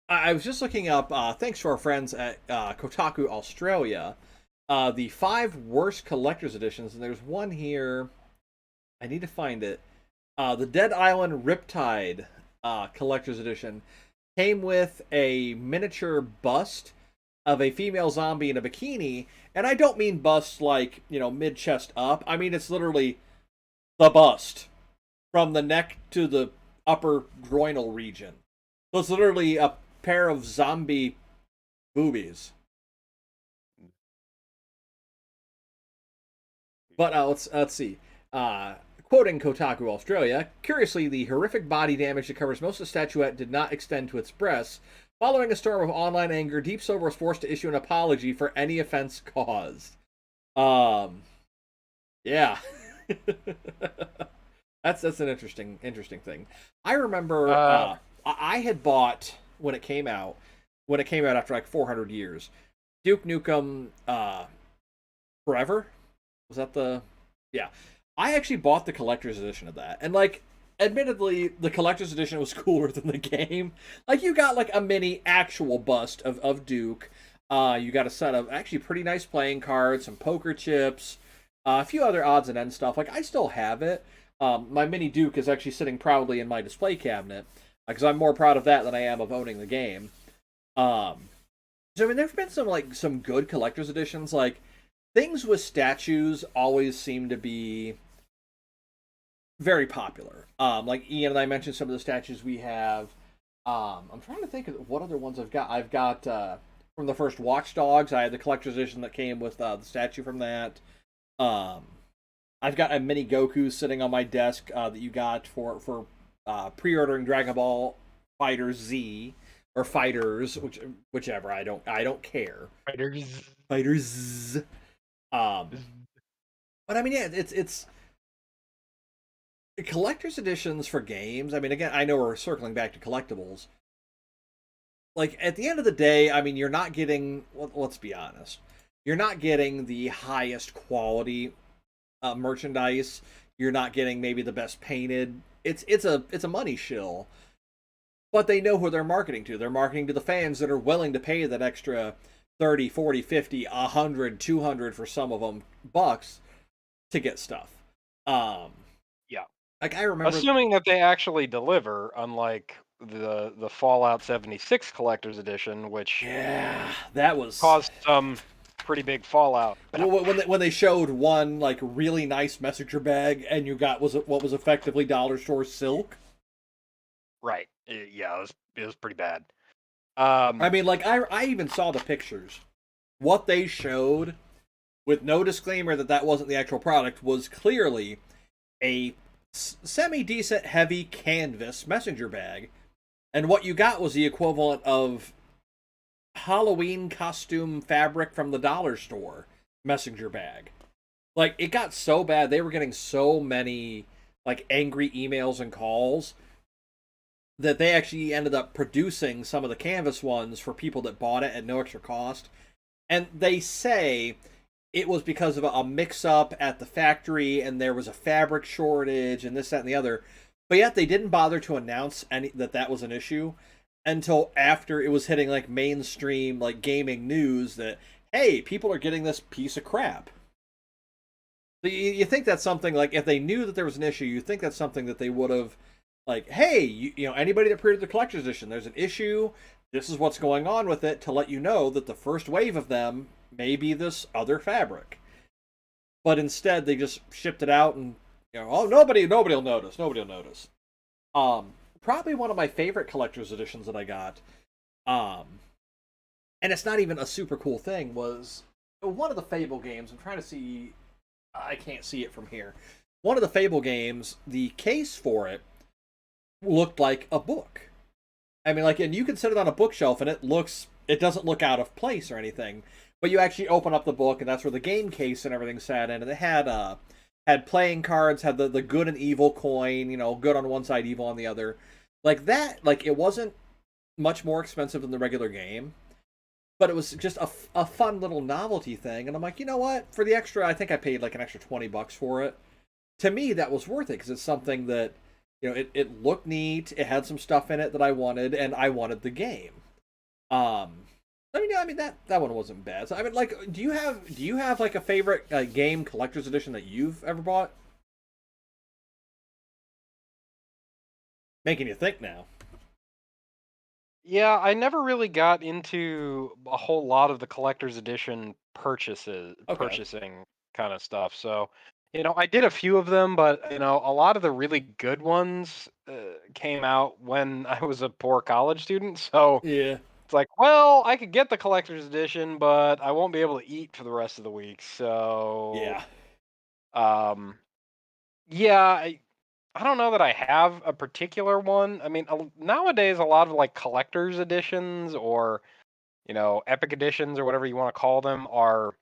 S1: I was just looking up. Thanks to our friends at Kotaku Australia, the 5 worst collector's editions, and there's one here. I need to find it. The Dead Island Riptide collector's edition came with a miniature bust of a female zombie in a bikini, and I don't mean bust like mid chest up. I mean it's literally the bust from the neck to the upper groinal region. So it's literally a pair of zombie boobies. But let's see. Uh, Quoting Kotaku Australia, curiously, the horrific body damage that covers most of the statuette did not extend to its breasts. Following a storm of online anger, Deep Silver was forced to issue an apology for any offense caused. Yeah. That's an interesting thing. I remember I had bought when it came out after like 400 years, Duke Nukem Forever. Was that the Yeah. I actually bought the collector's edition of that. And like admittedly, the collector's edition was cooler than the game. Like you got like a mini actual bust of Duke. You got a set of actually pretty nice playing cards, some poker chips, a few other odds and ends stuff. Like I still have it. My mini Duke is actually sitting proudly in my display cabinet because I'm more proud of that than I am of owning the game. So I mean, there've been some good collector's editions. Like things with statues always seem to be very popular. Like Ian and I mentioned some of the statues we have. I'm trying to think of what other ones I've got. I've got from the first Watch Dogs. I had the collector's edition that came with the statue from that. Um, I've got a mini Goku sitting on my desk that you got for pre-ordering Dragon Ball Fighter Z or Fighters, whichever. I don't care.
S2: Fighters.
S1: Fighters. Um, but I mean, yeah, it's collector's editions for games. I mean, again, I know we're circling back to collectibles. Like at the end of the day, I mean, you're not getting. Let's be honest. You're not getting the highest quality merchandise. You're not getting maybe the best painted. It's a money shill, but they know who they're marketing to. They're marketing to the fans that are willing to pay that extra 30, 40, 50, 100, 200 for some of them bucks to get stuff. Um
S2: Yeah.
S1: like I remember
S2: Assuming that they actually deliver, unlike the Fallout 76 collector's edition, which
S1: yeah, that was
S2: caused some pretty big fallout.
S1: when they showed one like really nice messenger bag and you got was it what was effectively dollar store silk.
S2: Right. Yeah, it was pretty bad.
S1: I mean, like I even saw the pictures. What they showed with no disclaimer that that wasn't the actual product was clearly a semi decent heavy canvas messenger bag, and what you got was the equivalent of Halloween costume fabric from the dollar store messenger bag. Like it got so bad they were getting so many like angry emails and calls that they actually ended up producing some of the canvas ones for people that bought it at no extra cost. And they say it was because of a mix up at the factory and there was a fabric shortage and this, that, and the other. But yet they didn't bother to announce that was an issue until after it was hitting like mainstream like gaming news that hey, people are getting this piece of crap. So you think that's something like if they knew that there was an issue, you think that's something that they would have like, hey, you know, anybody that pre-ordered the collector's edition, there's an issue. This is what's going on with it to let you know that the first wave of them may be this other fabric. But instead, they just shipped it out and oh, nobody will notice. Nobody will notice. Probably one of my favorite collector's editions that I got, and it's not even a super cool thing. Was one of the Fable games. I'm trying to see. I can't see it from here. One of the Fable games, the case for it looked like a book. I mean, like, and you can set it on a bookshelf, and it doesn't look out of place or anything. But you actually open up the book, and that's where the game case and everything sat in, and it had playing cards, had the good and evil coin, good on one side, evil on the other, like that. Like it wasn't much more expensive than the regular game, but it was just a fun little novelty thing. And I'm like, you know what? For the extra, I think I paid like an extra $20 for it. To me, that was worth it because it's something that it looked neat. It had some stuff in it that I wanted, and I wanted the game. I mean that one wasn't bad. So I mean, like, do you have like a favorite game collector's edition that you've ever bought? Making you think now.
S2: Yeah, I never really got into a whole lot of the collector's edition
S1: Okay.
S2: purchasing kind of stuff. So, I did a few of them, but a lot of the really good ones came out when I was a poor college student. So
S1: Yeah.
S2: it's like, well, I could get the collector's edition, but I won't be able to eat for the rest of the week. So,
S1: Yeah.
S2: Um, yeah, I don't know that I have a particular one. I mean, nowadays a lot of like collector's editions or epic editions or whatever you want to call them are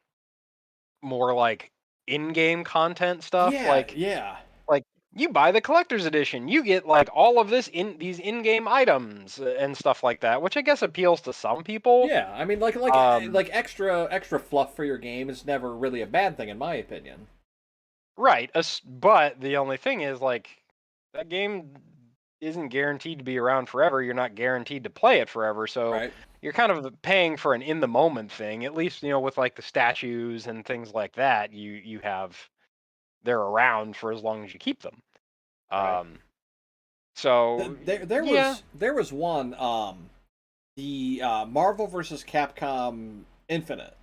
S2: more like in-game content stuff.
S1: Yeah, yeah.
S2: Like you buy the collector's edition, you get like all of this in these in-game items and stuff like that, which I guess appeals to some people.
S1: Yeah, I mean,
S2: Um,
S1: like extra fluff for your game is never really a bad thing, in my opinion.
S2: right. But the only thing is like that game isn't guaranteed to be around forever. You're not guaranteed to play it forever, so
S1: Right.
S2: you're kind of paying for an in the moment thing. At least with like the statues and things like that, you have they're around for as long as you keep them.
S1: Right.
S2: Um, so yeah.
S1: There was one the Marvel versus Capcom Infinite.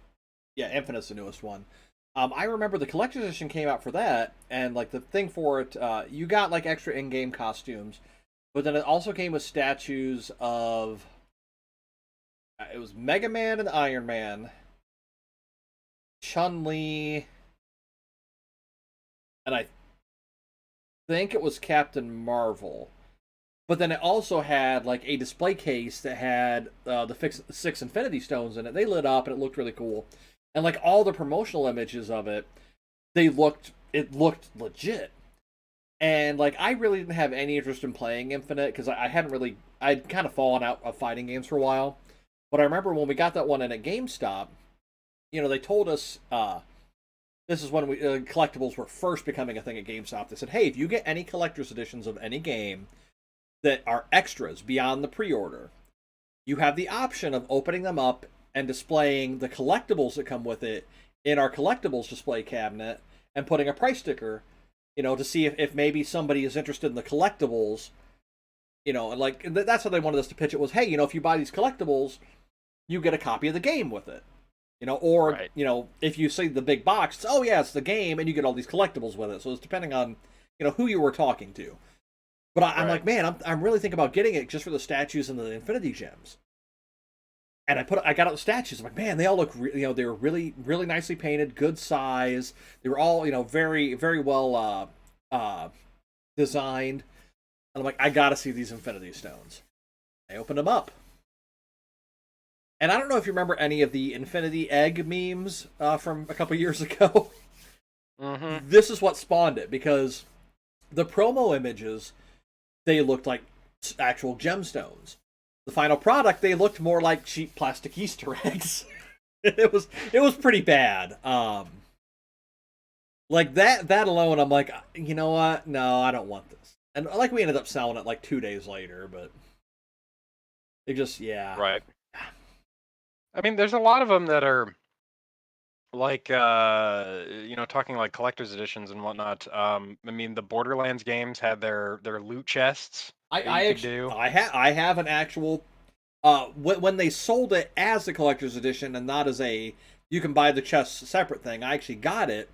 S1: Yeah, Infinite's the newest one. I remember the collector's edition came out for that, and like the thing for it, you got like extra in-game costumes, but then it also came with statues of it was Mega Man and Iron Man, Chun Li, and I think it was Captain Marvel. But then it also had like a display case that had six Infinity Stones in it. They lit up and it looked really cool. And like all the promotional images of it, it looked legit. And like I really didn't have any interest in playing Infinite because I hadn't really I'd kind of fallen out of fighting games for a while. But I remember when we got that one in at GameStop, they told us this is when collectibles were first becoming a thing at GameStop. They said, "Hey, if you get any collector's editions of any game that are extras beyond the pre-order, you have the option of opening them up and displaying the collectibles that come with it in our collectibles display cabinet and putting a price sticker, to see if maybe somebody is interested in the collectibles, and like that's how they wanted us to pitch it was, hey, if you buy these collectibles, you get a copy of the game with it. Or
S2: Right.
S1: If you see the big box, it's, oh yeah, it's the game, and you get all these collectibles with it. So it's depending on who you were talking to. But I'm
S2: Right.
S1: like, man, I'm really thinking about getting it just for the statues and the Infinity Gems. And I got out the statues. I'm like, man, they all look, they were really, really nicely painted, good size. They were all, very, very well designed. And I'm like, I gotta see these Infinity Stones. I opened them up. And I don't know if you remember any of the Infinity Egg memes from a couple years ago.
S2: Mm-hmm.
S1: This is what spawned it because the promo images, they looked like actual gemstones. The final product, they looked more like cheap plastic Easter eggs. it was pretty bad. Like that alone, I'm like, you know what? No, I don't want this. And like we ended up selling it like 2 days later, but it just
S2: Right. I mean, there's a lot of them that are like talking like collector's editions and whatnot. I mean, the Borderlands games had their loot chests that you could do.
S1: I have an actual when they sold it as the collector's edition and not as a you can buy the chest separate thing. I actually got it.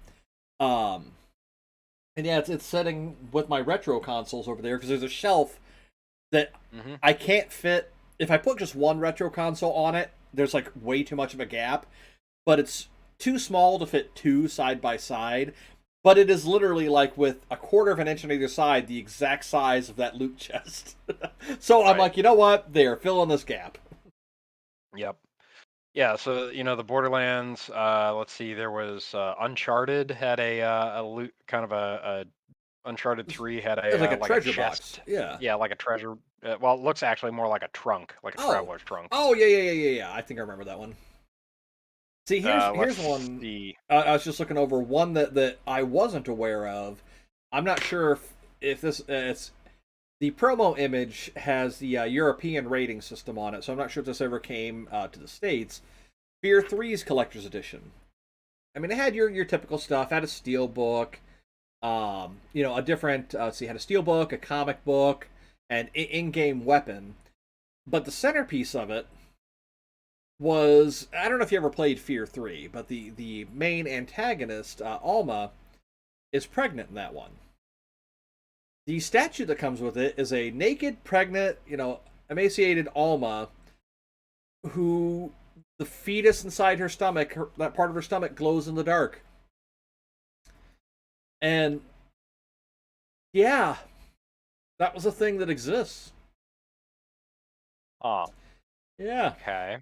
S1: Um, and yeah, it's sitting with my retro consoles over there because there's a shelf that
S2: Mm-hmm.
S1: I can't fit. If I put just one retro console on it, there's like way too much of a gap, but it's too small to fit two side by side. But it is literally like with a quarter of an inch on either side, the exact size of that loot chest. So I'm
S2: Right.
S1: like, you know what? There, fill in this gap.
S2: Yep. Yeah, so the Borderlands. Let's see, there was Uncharted had a loot kind of a Uncharted 3 had
S1: It's like a
S2: like a
S1: treasure box.
S2: chest.
S1: Yeah.
S2: Yeah, like a treasure. Well, it looks actually more like a trunk, like a
S1: Oh.
S2: traveler's trunk.
S1: Oh yeah. I think I remember that one. See, here's
S2: Let's
S1: one.
S2: see.
S1: I was just looking over one that I wasn't aware of. I'm not sure if this it's the promo image has the European rating system on it, so I'm not sure if this ever came to the States. Fear 3's collector's edition. I mean, it had your typical stuff. It had a steel book, a different. So you had a steel book, a comic book, an in-game weapon. But the centerpiece of it was I don't know if you ever played Fear 3, but the main antagonist, Alma, is pregnant in that one. The statue that comes with it is a naked, pregnant, emaciated Alma who the fetus inside her stomach, that part of her stomach glows in the dark. And yeah, that was a thing that exists.
S2: Oh,
S1: Yeah.
S2: okay.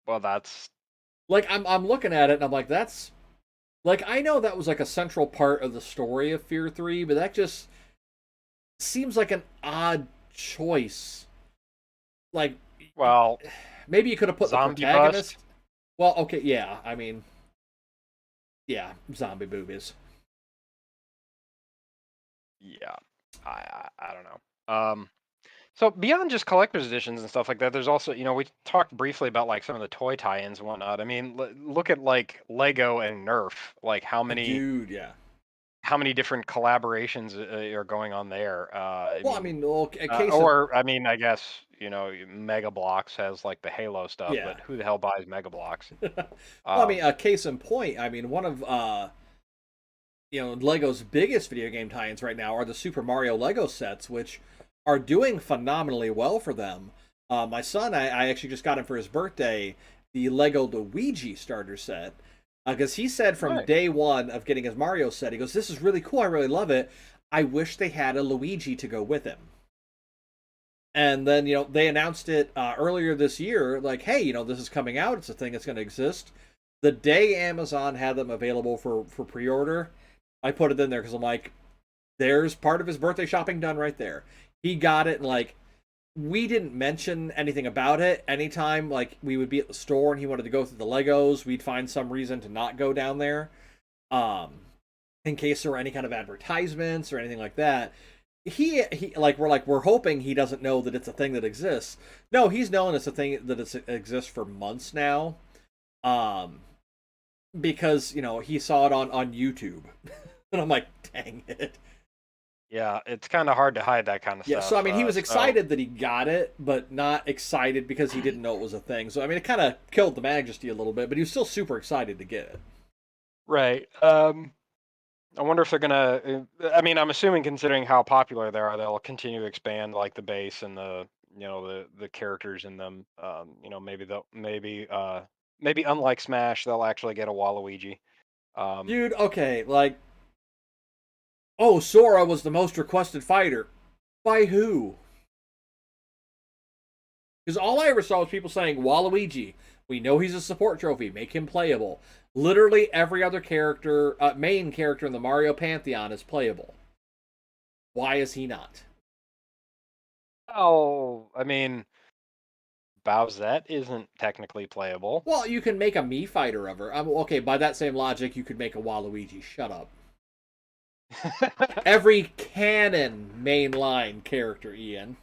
S2: Well, that's
S1: Like I'm looking at it and I'm like, that's like I know that was like a central part of the story of Fear 3, but that just seems like an odd choice. Like
S2: well,
S1: maybe you could have put the
S2: zombie bust.
S1: protagonist. Well, okay, yeah. I mean, yeah, zombie boobies.
S2: Yeah, I don't know. So beyond just collector's editions and stuff like that, there's also, we talked briefly about like some of the toy tie-ins and whatnot. I mean, look at like Lego and Nerf, like
S1: Dude, yeah.
S2: how many different collaborations are going on there.
S1: Well, I mean, well, a case of
S2: Or I mean, I guess Mega Bloks has like the Halo stuff,
S1: yeah.
S2: but who the hell buys Mega Bloks?
S1: Well, I mean,
S2: Um,
S1: a case in point. I mean, one of Lego's biggest video game tie-ins right now are the Super Mario Lego sets, which are doing phenomenally well for them. My son, I actually just got him for his birthday the Lego Luigi starter set because he said from
S2: right.
S1: day one of getting his Mario set, he goes, "This is really cool. I really love it. I wish they had a Luigi to go with him." And then they announced it earlier this year, like, hey, this is coming out. It's a thing that's going to exist. The day Amazon had them available for pre-order, I put it in there because I'm like, there's part of his birthday shopping done right there. He got it, and like, we didn't mention anything about it. Anytime like we would be at the store and he wanted to go through the Legos, we'd find some reason to not go down there, um, in case there were any kind of advertisements or anything like that. He like we're hoping he doesn't know that it's a thing that exists. No, he's known it's a thing that exists for months now. Um, because he saw it on YouTube, and I'm like, dang it.
S2: Yeah, it's kind of hard to hide that kind of
S1: Yeah, so I
S2: stuff.
S1: mean, he was
S2: So
S1: excited that he got it, but not excited because he didn't know it was a thing. So I mean, it kind of killed the majesty a little bit, but he was still super excited to get it.
S2: right. I wonder if they're gonna. I mean, I'm assuming considering how popular they are, they'll continue to expand like the base and the characters in them. Maybe maybe unlike Smash, they'll actually get a Waluigi. Um,
S1: Dude, okay, like, oh, Sora was the most requested fighter. By who? Because all I ever saw was people saying, Waluigi, we know he's a support trophy, make him playable. Literally every other character, main character in the Mario Pantheon is playable. Why is he not?
S2: oh, I mean, Bowsette isn't technically playable.
S1: Well, you can make a Mii fighter of her. Okay, by that same logic, you could make a Waluigi. Shut up. Every canon mainline character, Ian.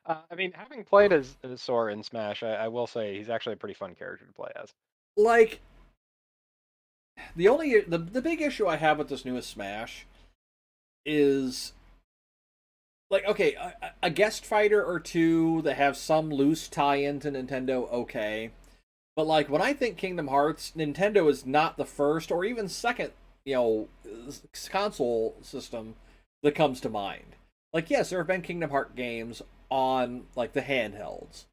S2: I mean, having played as Sora in Smash, I will say he's actually a pretty fun character to play as.
S1: Like, the big issue I have with this newest Smash is like, okay, a guest fighter or two that have some loose tie-in to Nintendo, okay. But like when I think Kingdom Hearts, Nintendo is not the first or even second, console system that comes to mind. Like, yes, there have been Kingdom Heart games on like the handhelds,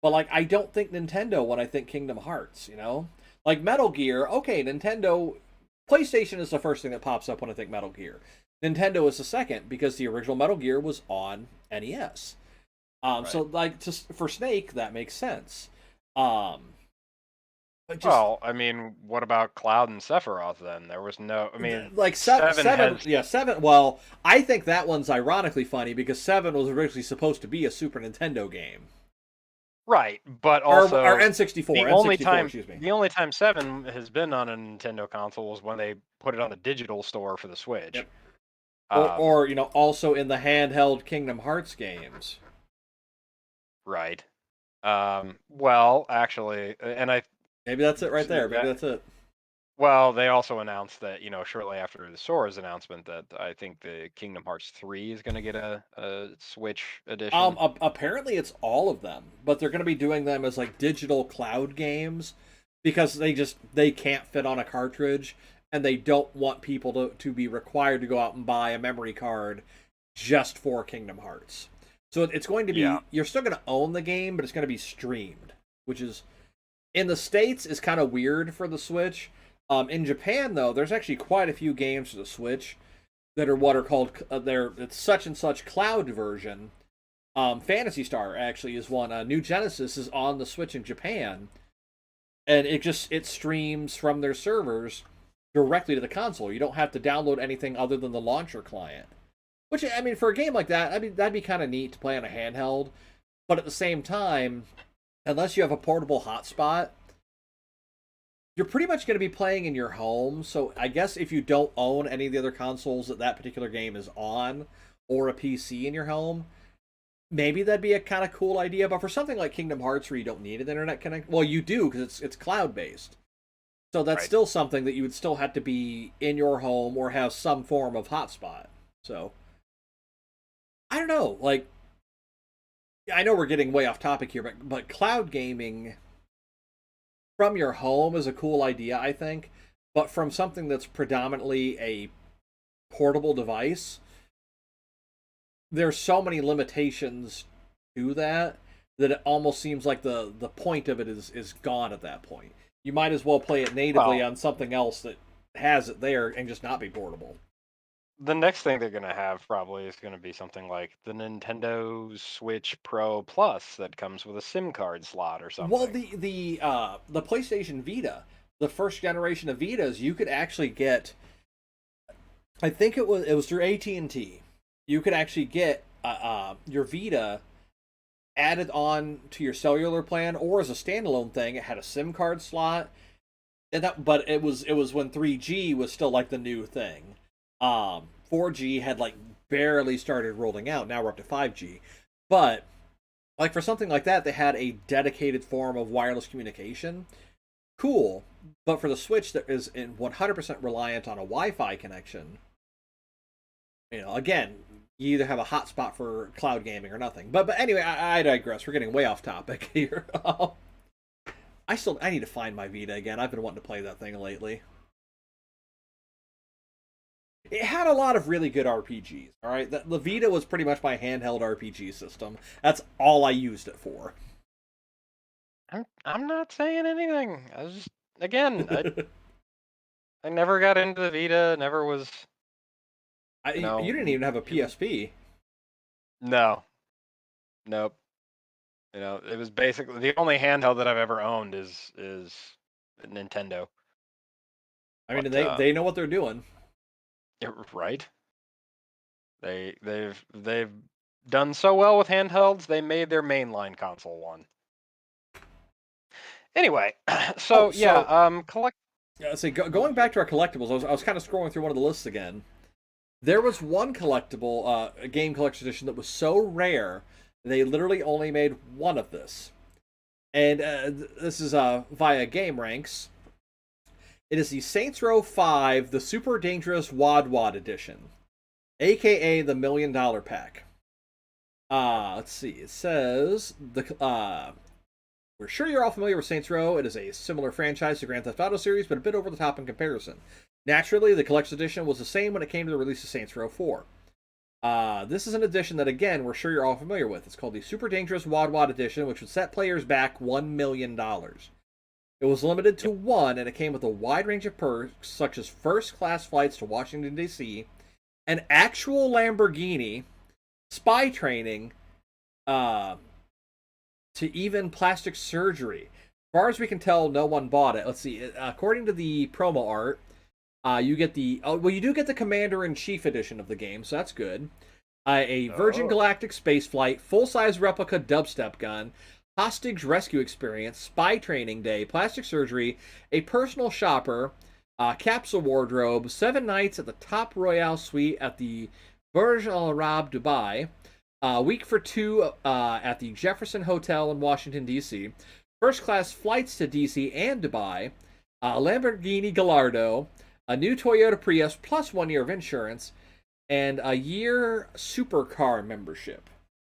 S1: but like I don't think Nintendo when I think Kingdom Hearts. Like Metal Gear. Okay, Nintendo, PlayStation is the first thing that pops up when I think Metal Gear. Nintendo is the second because the original Metal Gear was on NES. So
S2: Right.
S1: like for Snake that makes sense. Um, but just
S2: Well, I mean, what about Cloud and Sephiroth then? There was no. I mean,
S1: like
S2: Seven
S1: seven,
S2: has
S1: yeah, seven. Well, I think that one's ironically funny because seven was originally supposed to be a Super Nintendo game,
S2: right, but
S1: or
S2: also
S1: N64, N64, excuse me.
S2: the only time Seven has been on a Nintendo console was when they put it on the digital store for the Switch.
S1: Yep.
S2: Um,
S1: Or also in the handheld Kingdom Hearts games.
S2: right. Well, actually, and I
S1: Maybe that's it right there. Maybe
S2: that
S1: that's it.
S2: well, they also announced that shortly after the Sora's announcement that I think the Kingdom Hearts 3 is going to get a Switch edition.
S1: Apparently it's all of them, but they're going to be doing them as like digital cloud games because they can't fit on a cartridge, and they don't want people to be required to go out and buy a memory card just for Kingdom Hearts. So it's going to
S2: Yeah.
S1: be, you're still going to own the game, but it's going to be streamed, which is In the States, is kind of weird for the Switch. In Japan, though, there's actually quite a few games for the Switch that are what are called it's such and such cloud version. Fantasy Star actually is one. New Genesis is on the Switch in Japan, and it streams from their servers directly to the console. You don't have to download anything other than the launcher client. Which, I mean, for a game like that, I mean, that'd be kind of neat to play on a handheld. But at the same time, unless you have a portable hotspot, you're pretty much going to be playing in your home. So I guess if you don't own any of the other consoles that that particular game is on, or a PC in your home, maybe that'd be a kind of cool idea. But for something like Kingdom Hearts, where you don't need an internet connection, well, you do because it's cloud based. So that's
S2: Right.
S1: still something that you would still have to be in your home or have some form of hotspot. So I don't know. Like, I know we're getting way off topic here, but cloud gaming from your home is a cool idea, I think. But from something that's predominantly a portable device, there's so many limitations to that that it almost seems like the point of it is gone at that point. You might as well play it natively
S2: Well,
S1: on something else that has it there and just not be portable.
S2: the next thing they're gonna have probably is gonna be something like the Nintendo Switch Pro Plus that comes with a SIM card slot or
S1: Well,
S2: something.
S1: the PlayStation Vita, the first generation of Vitas, you could actually get. I think it was through AT&T. You could actually get your Vita added on to your cellular plan, or as a standalone thing. It had a SIM card slot, but it was when 3G was still like the new thing. 4G had like barely started rolling out. Now we're up to 5G, but like for something like that, they had a dedicated form of wireless communication. Cool, but for the Switch that is 100% reliant on a Wi-Fi connection, again, you either have a hotspot for cloud gaming or nothing. But anyway, I digress. We're getting way off topic here. I need to find my Vita again. I've been wanting to play that thing lately. It had a lot of really good RPGs. All right, the Vita was pretty much my handheld RPG system. That's all I used it for.
S2: I'm not saying anything. I was just again, I never got into the Vita. Never was, you
S1: You
S2: know,
S1: didn't even have a PSP.
S2: no, nope. It was basically the only handheld that I've ever owned is Nintendo.
S1: I mean,
S2: But
S1: they know what they're doing.
S2: right, they've done so well with handhelds. They made their mainline console one. Anyway,
S1: Oh,
S2: so yeah,
S1: so
S2: collect.
S1: see, going back to our collectibles, I was kind of scrolling through one of the lists again. There was one collectible, a game collector's edition that was so rare they literally only made one of this. And this is via Game Ranks. It is the Saints Row 5, the Super Dangerous Wad Wad Edition, aka the $1,000,000 pack. Let's see. It says we're sure you're all familiar with Saints Row. It is a similar franchise to Grand Theft Auto series, but a bit over the top in comparison. Naturally, the collector's edition was the same when it came to the release of Saints Row 4. This is an edition that, again, we're sure you're all familiar with. It's called the Super Dangerous Wad Wad Edition, which would set players back $1,000,000. It was limited to one, and it came with a wide range of perks, such as first-class flights to Washington, D.C., an actual Lamborghini, spy training, uh, to even plastic surgery. As far as we can tell, no one bought it. Let's see. According to the promo art, you get you do get the Commander in Chief edition of the game, so that's good. A Virgin
S2: Oh,
S1: Galactic spaceflight, full size replica dubstep gun, hostage rescue experience, spy training day, plastic surgery, a personal shopper, capsule wardrobe, 7 nights at the Top Royale suite at the Burj Al Arab, Dubai, a week for two at the Jefferson Hotel in Washington, D.C., first class flights to D.C. and Dubai, a Lamborghini Gallardo, a new Toyota Prius plus 1 year of insurance, and a year supercar membership.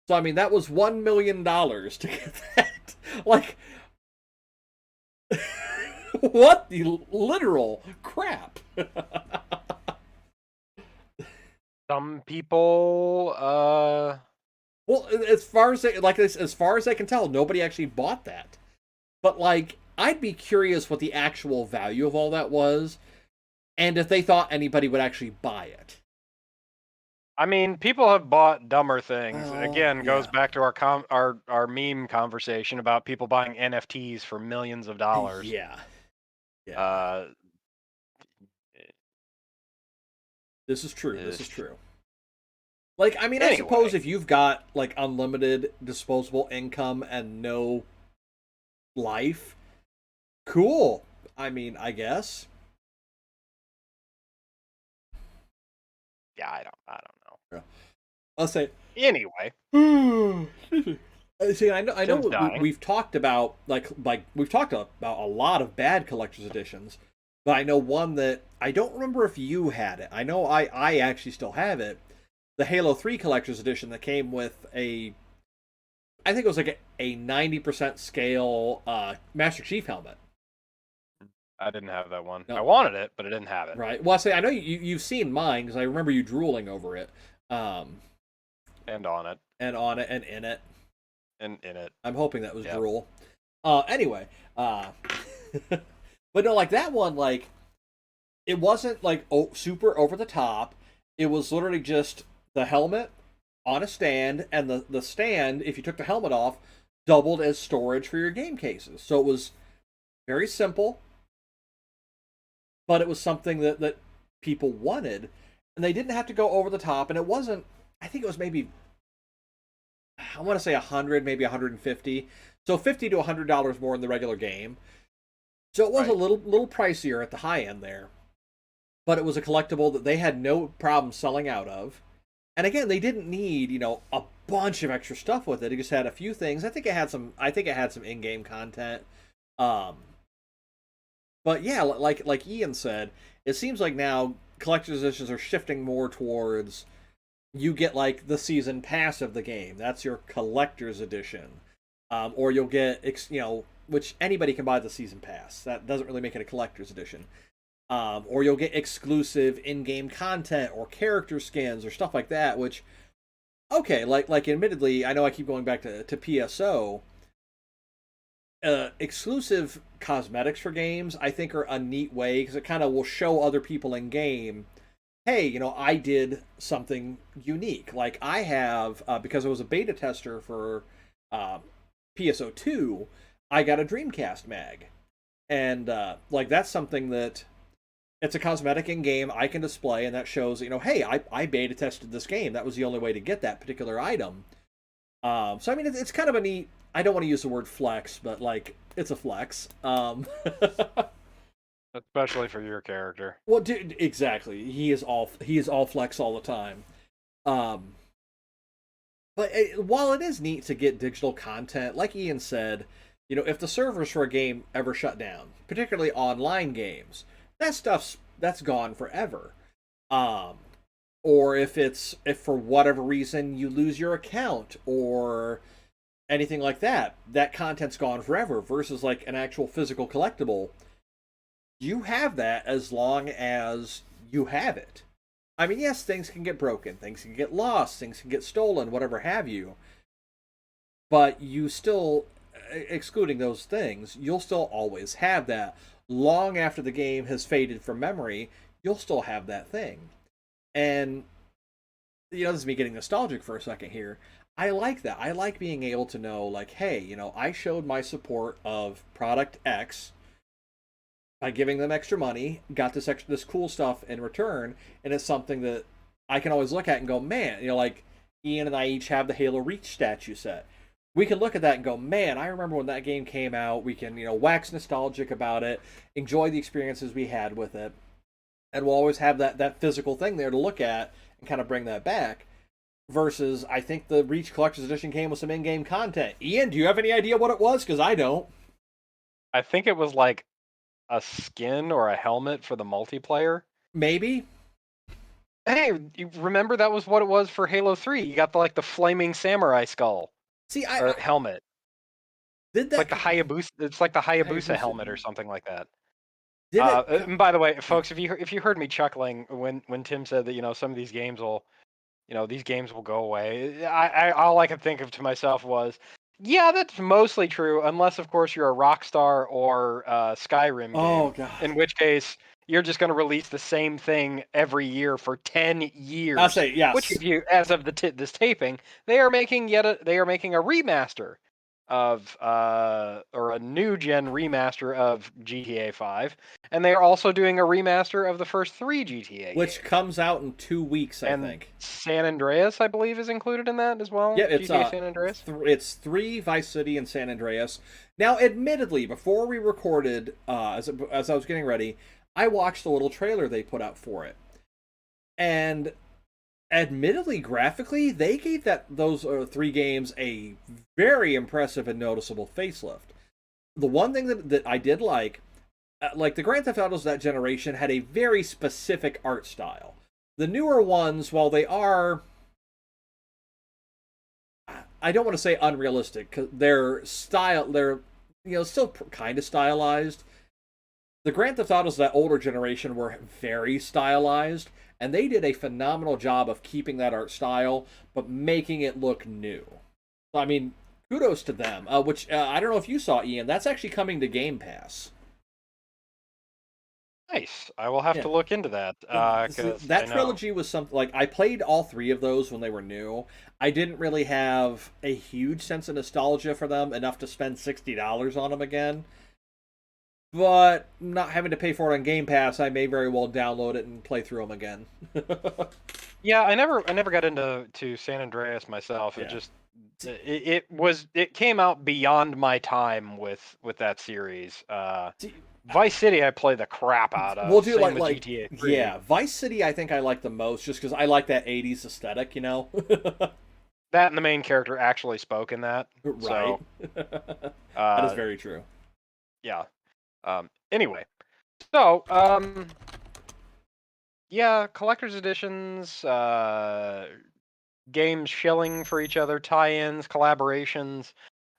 S1: So I mean, that was $1,000,000 to get that. Like, what the literal crap?
S2: some people.
S1: Well, as far as I can tell, nobody actually bought that. But like, I'd be curious what the actual value of all that was, and if they thought anybody would actually buy it.
S2: I mean, people have bought dumber things.
S1: Well,
S2: Again, goes
S1: yeah,
S2: back to our meme conversation about people buying NFTs for millions of dollars.
S1: yeah, yeah.
S2: Uh,
S1: This is true. This is
S2: ish.
S1: true. Like, I mean, I suppose
S2: Anyway,
S1: if you've got like unlimited disposable income and no life, cool. I mean, I guess.
S2: yeah, I don't
S1: Yeah. I'll say.
S2: know. Anyway,
S1: See, I know
S2: Tim's dying.
S1: we've talked about like we've talked about a lot of bad collector's editions, but I know one that I don't remember if you had it. I know I actually still have it. The Halo 3 collector's edition that came with I think it was like a 90% scale Master Chief helmet.
S2: I didn't have that one. I
S1: No,
S2: wanted it, but I didn't have it.
S1: right. Well, I say I know you've seen mine because I remember you drooling over it, um,
S2: And on it,
S1: and on it and in it.
S2: and in it.
S1: I'm hoping that was
S2: Yep.
S1: drool. Anyway, but no, like that one, like it wasn't like super over the top. It was literally just the helmet on a stand, and the stand, if you took the helmet off, doubled as storage for your game cases. So it was very simple, but it was something that people wanted, and they didn't have to go over the top. And it wasn't. I think it was maybe I want to say 100, maybe 150. So $50 to $100 more in the regular game. So it was a
S2: Right.
S1: little pricier at the high end there, but it was a collectible that they had no problem selling out of. And again, they didn't need a bunch of extra stuff with it. It just had a few things. I think it had some. I think it had some in-game content. Um, but yeah, like Ian said, it seems like now collector's editions are shifting more towards you get like the season pass of the game. That's your collector's edition, or you'll get which anybody can buy the season pass. That doesn't really make it a collector's edition. Or you'll get exclusive in-game content or character skins or stuff like that. Which okay, like admittedly, I know I keep going back to PSO. Exclusive cosmetics for games, I think, are a neat way because it kind of will show other people in game, hey, I did something unique. Like I have, because I was a beta tester for uh, PSO2, I got a Dreamcast mag. And like that's something that it's a cosmetic in game I can display, and that shows, hey, I beta tested this game. That was the only way to get that particular item. So I mean, it's kind of a neat. I don't want to use the word flex, but like it's a flex.
S2: Especially for your character.
S1: Well, dude, exactly. He is all flex all the time. Um, but while it is neat to get digital content, like Ian said, if the servers for a game ever shut down, particularly online games, that's gone forever. Um, or if for whatever reason you lose your account or anything like that, that content's gone forever. Versus like an actual physical collectible, you have that as long as you have it. I mean, yes, things can get broken, things can get lost, things can get stolen, whatever have you. But you still, excluding those things, you'll still always have that. Long after the game has faded from memory, you'll still have that thing. And, this is me getting nostalgic for a second here. I like that. I like being able to know, like, hey, I showed my support of product X by giving them extra money, got this cool stuff in return, and it's something that I can always look at and go, man, like Ian and I each have the Halo Reach statue set. We can look at that and go, man, I remember when that game came out. We can, wax nostalgic about it, enjoy the experiences we had with it, and we'll always have that physical thing there to look at and kind of bring that back. Versus, I think the Reach Collector's Edition came with some in-game content. Ian, do you have any idea what it was? Because I don't.
S2: I think it was like a skin or a helmet for the multiplayer.
S1: Maybe.
S2: Hey, you remember that was what it was for Halo 3? You got the flaming samurai skull
S1: See,
S2: or
S1: I
S2: helmet.
S1: did
S2: It's like
S1: that.
S2: the Hayabusa. It's like the Hayabusa
S1: Hayabusa.
S2: helmet or something like that.
S1: Did it?
S2: And by the way, folks, if you heard me chuckling when Tim said that some of these games will these games will go away. I all I could think of to myself was Yeah, that's mostly true, unless of course you're a Rockstar or Skyrim
S1: Oh
S2: game,
S1: god.
S2: in which case you're just going to release the same thing every year for 10
S1: I'll
S2: years.
S1: say
S2: Which,
S1: yes.
S2: if you, as of this taping, they are making a remaster of or a new gen remaster of GTA 5, and they are also doing a remaster of the first 3 GTA
S1: Which
S2: games.
S1: comes out in 2 weeks, I
S2: And
S1: think.
S2: San Andreas, I believe, is included in that as
S1: Yeah,
S2: well.
S1: it's
S2: GTA San Andreas.
S1: it's 3 Vice City and San Andreas. Now, admittedly, before we recorded, as I was getting ready, I watched the little trailer they put out for it, and admittedly, graphically, they gave those 3 games a very impressive and noticeable facelift. The one thing that I did like the Grand Theft Autos of that generation had a very specific art style. The newer ones, while they are, I don't want to say unrealistic, because they're still kind of stylized. The Grand Theft Autos of that older generation were very stylized, and they did a phenomenal job of keeping that art style, but making it look new. So, I mean, kudos to them. Which I don't know if you saw, Ian. That's actually coming to Game Pass.
S2: Nice. I will have
S1: Yeah,
S2: to look into that because
S1: that
S2: I know.
S1: trilogy was something like I played all 3 of those when they were new. I didn't really have a huge sense of nostalgia for them enough to spend $60 on them again. But not having to pay for it on Game Pass, I may very well download it and play through them again.
S2: Yeah, I never got into San Andreas myself. It
S1: Yeah.
S2: just it came out beyond my time with that series. Vice City I play the crap out
S1: We'll
S2: of.
S1: do
S2: Same with
S1: like
S2: GTA 3.
S1: yeah, Vice City. I think I like the most just because I like that '80s aesthetic.
S2: That and the main character actually spoke in that.
S1: Right.
S2: So
S1: That is
S2: uh
S1: very true.
S2: yeah. Anyway, so yeah, collector's editions, games shilling for each other, tie-ins, collaborations,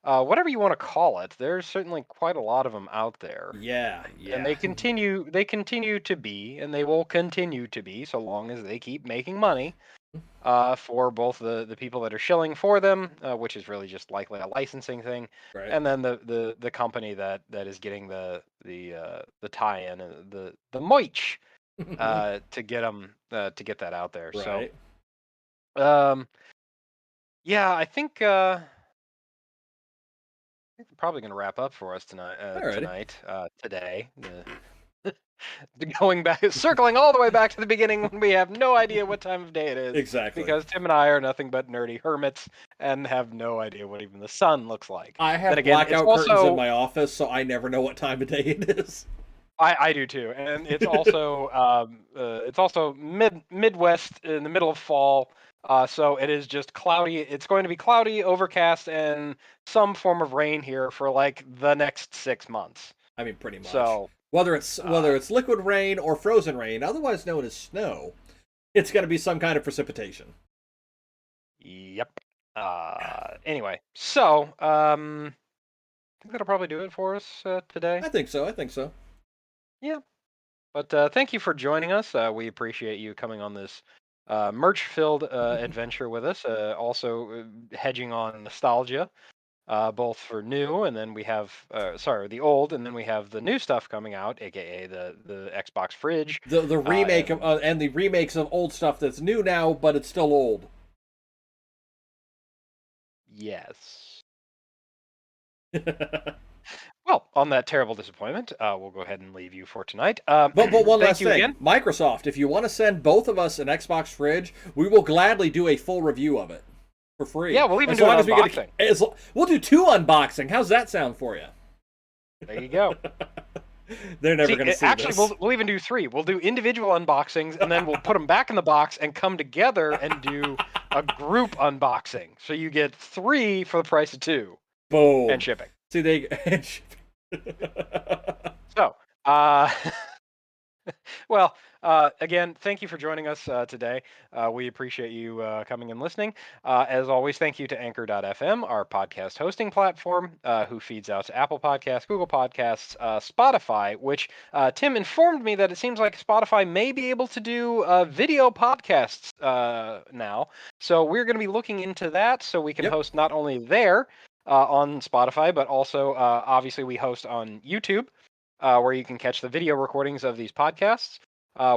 S2: whatever you want to call it. There's certainly quite a lot of them out there,
S1: Yeah,
S2: and
S1: yeah.
S2: they continue to be, and they will continue to be so long as they keep making money. For both the people that are shilling for them, which is really just likely a licensing thing,
S1: Right.
S2: and then the company that is getting the tie-in, the moich, to get them to get that out there. So
S1: Right.
S2: um, yeah, I think we're probably going to wrap up for us tonight.
S1: Alrighty.
S2: Today. Going back, circling all the way back to the beginning when we have no idea what time of day it is,
S1: Exactly.
S2: because Tim and I are nothing but nerdy hermits and have no idea what even the sun looks like.
S1: I
S2: Then
S1: have
S2: again, it's
S1: blackout curtains in
S2: also
S1: my office, so I never know what time of day it is.
S2: I do too, and it's also Midwest in the middle of fall. So it is just cloudy. It's going to be cloudy, overcast, and some form of rain here for like the next 6 months.
S1: I mean, pretty much.
S2: So,
S1: Whether it's liquid rain or frozen rain, otherwise known as snow, it's going to be some kind of precipitation.
S2: yep. Anyway, so I think that'll probably do it for us today.
S1: I think so. I think so.
S2: Yeah. But thank you for joining us. We appreciate you coming on this merch-filled adventure with us. Also hedging on nostalgia, both for new, and then we have the old, and then we have the new stuff coming out, aka the Xbox Fridge.
S1: The remake of and the remakes of old stuff that's new now, but it's still old.
S2: Yes. Well, on that terrible disappointment, we'll go ahead and leave you for tonight.
S1: But one
S2: Thank
S1: last
S2: you
S1: thing,
S2: again.
S1: Microsoft, if you want to send both of us an Xbox Fridge, we will gladly do a full review of it for free.
S2: Yeah, we'll even
S1: As
S2: do
S1: long
S2: an
S1: as we get
S2: unboxing.
S1: we'll do 2 unboxing. How's that sound for you?
S2: There you go.
S1: They're never
S2: See,
S1: going to see
S2: actually,
S1: this.
S2: we'll even do 3. We'll do individual unboxings, and then we'll put them back in the box and come together and do a group unboxing. So you get 3 for the price of 2 and
S1: Boom.
S2: shipping.
S1: See, they.
S2: So, well, again, thank you for joining us today. We appreciate you coming and listening. As always, thank you to Anchor.fm, our podcast hosting platform, who feeds out to Apple Podcasts, Google Podcasts, Spotify, which Tim informed me that it seems like Spotify may be able to do video podcasts now. So we're going to be looking into that so we can
S1: Yep.
S2: host not only there, on Spotify, but also obviously we host on YouTube, where you can catch the video recordings of these podcasts.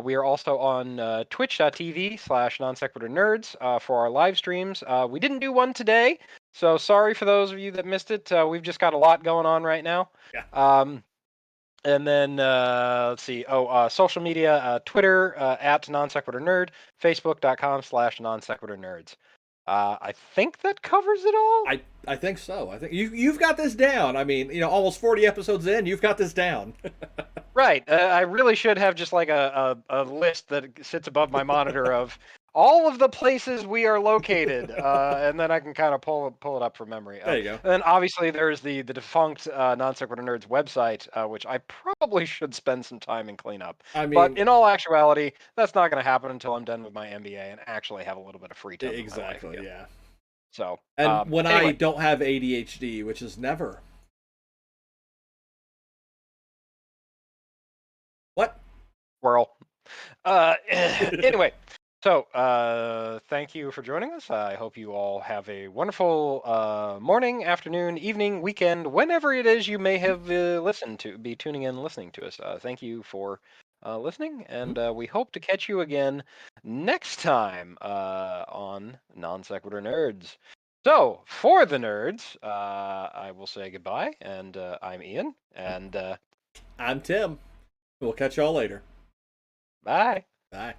S2: We are also on twitch.tv/non-sequitur-nerds for our live streams. We didn't do one today, so sorry for those of you that missed it. We've just got a lot going on right now.
S1: Yeah.
S2: And then let's see. Social media: Twitter at non sequitur nerd, Facebook.com/non sequitur nerds. I think that covers it all.
S1: I think so. I think you've got this down. I mean, almost 40 episodes in, you've got this down.
S2: Right. I really should have just like a list that sits above my monitor of all of the places we are located, and then I can kind of pull it up from memory.
S1: There you go.
S2: And then obviously there's the defunct Non Sequitur Nerds website, which I probably should spend some time and clean up.
S1: I
S2: But
S1: mean,
S2: in all actuality, that's not going to happen until I'm done with my MBA and actually have a little bit of free time in my life
S1: exactly,
S2: again.
S1: yeah.
S2: So,
S1: And when
S2: anyway.
S1: I don't have ADHD, which is never. What?
S2: Squirrel. Anyway, so thank you for joining us. I hope you all have a wonderful morning, afternoon, evening, weekend, whenever it is you may have be tuning in and listening to us. Thank you for listening, and we hope to catch you again next time on Non Sequitur Nerds. So, for the nerds, I will say goodbye, and I'm Ian, and
S1: I'm Tim. We'll catch y'all later.
S2: bye.
S1: Bye.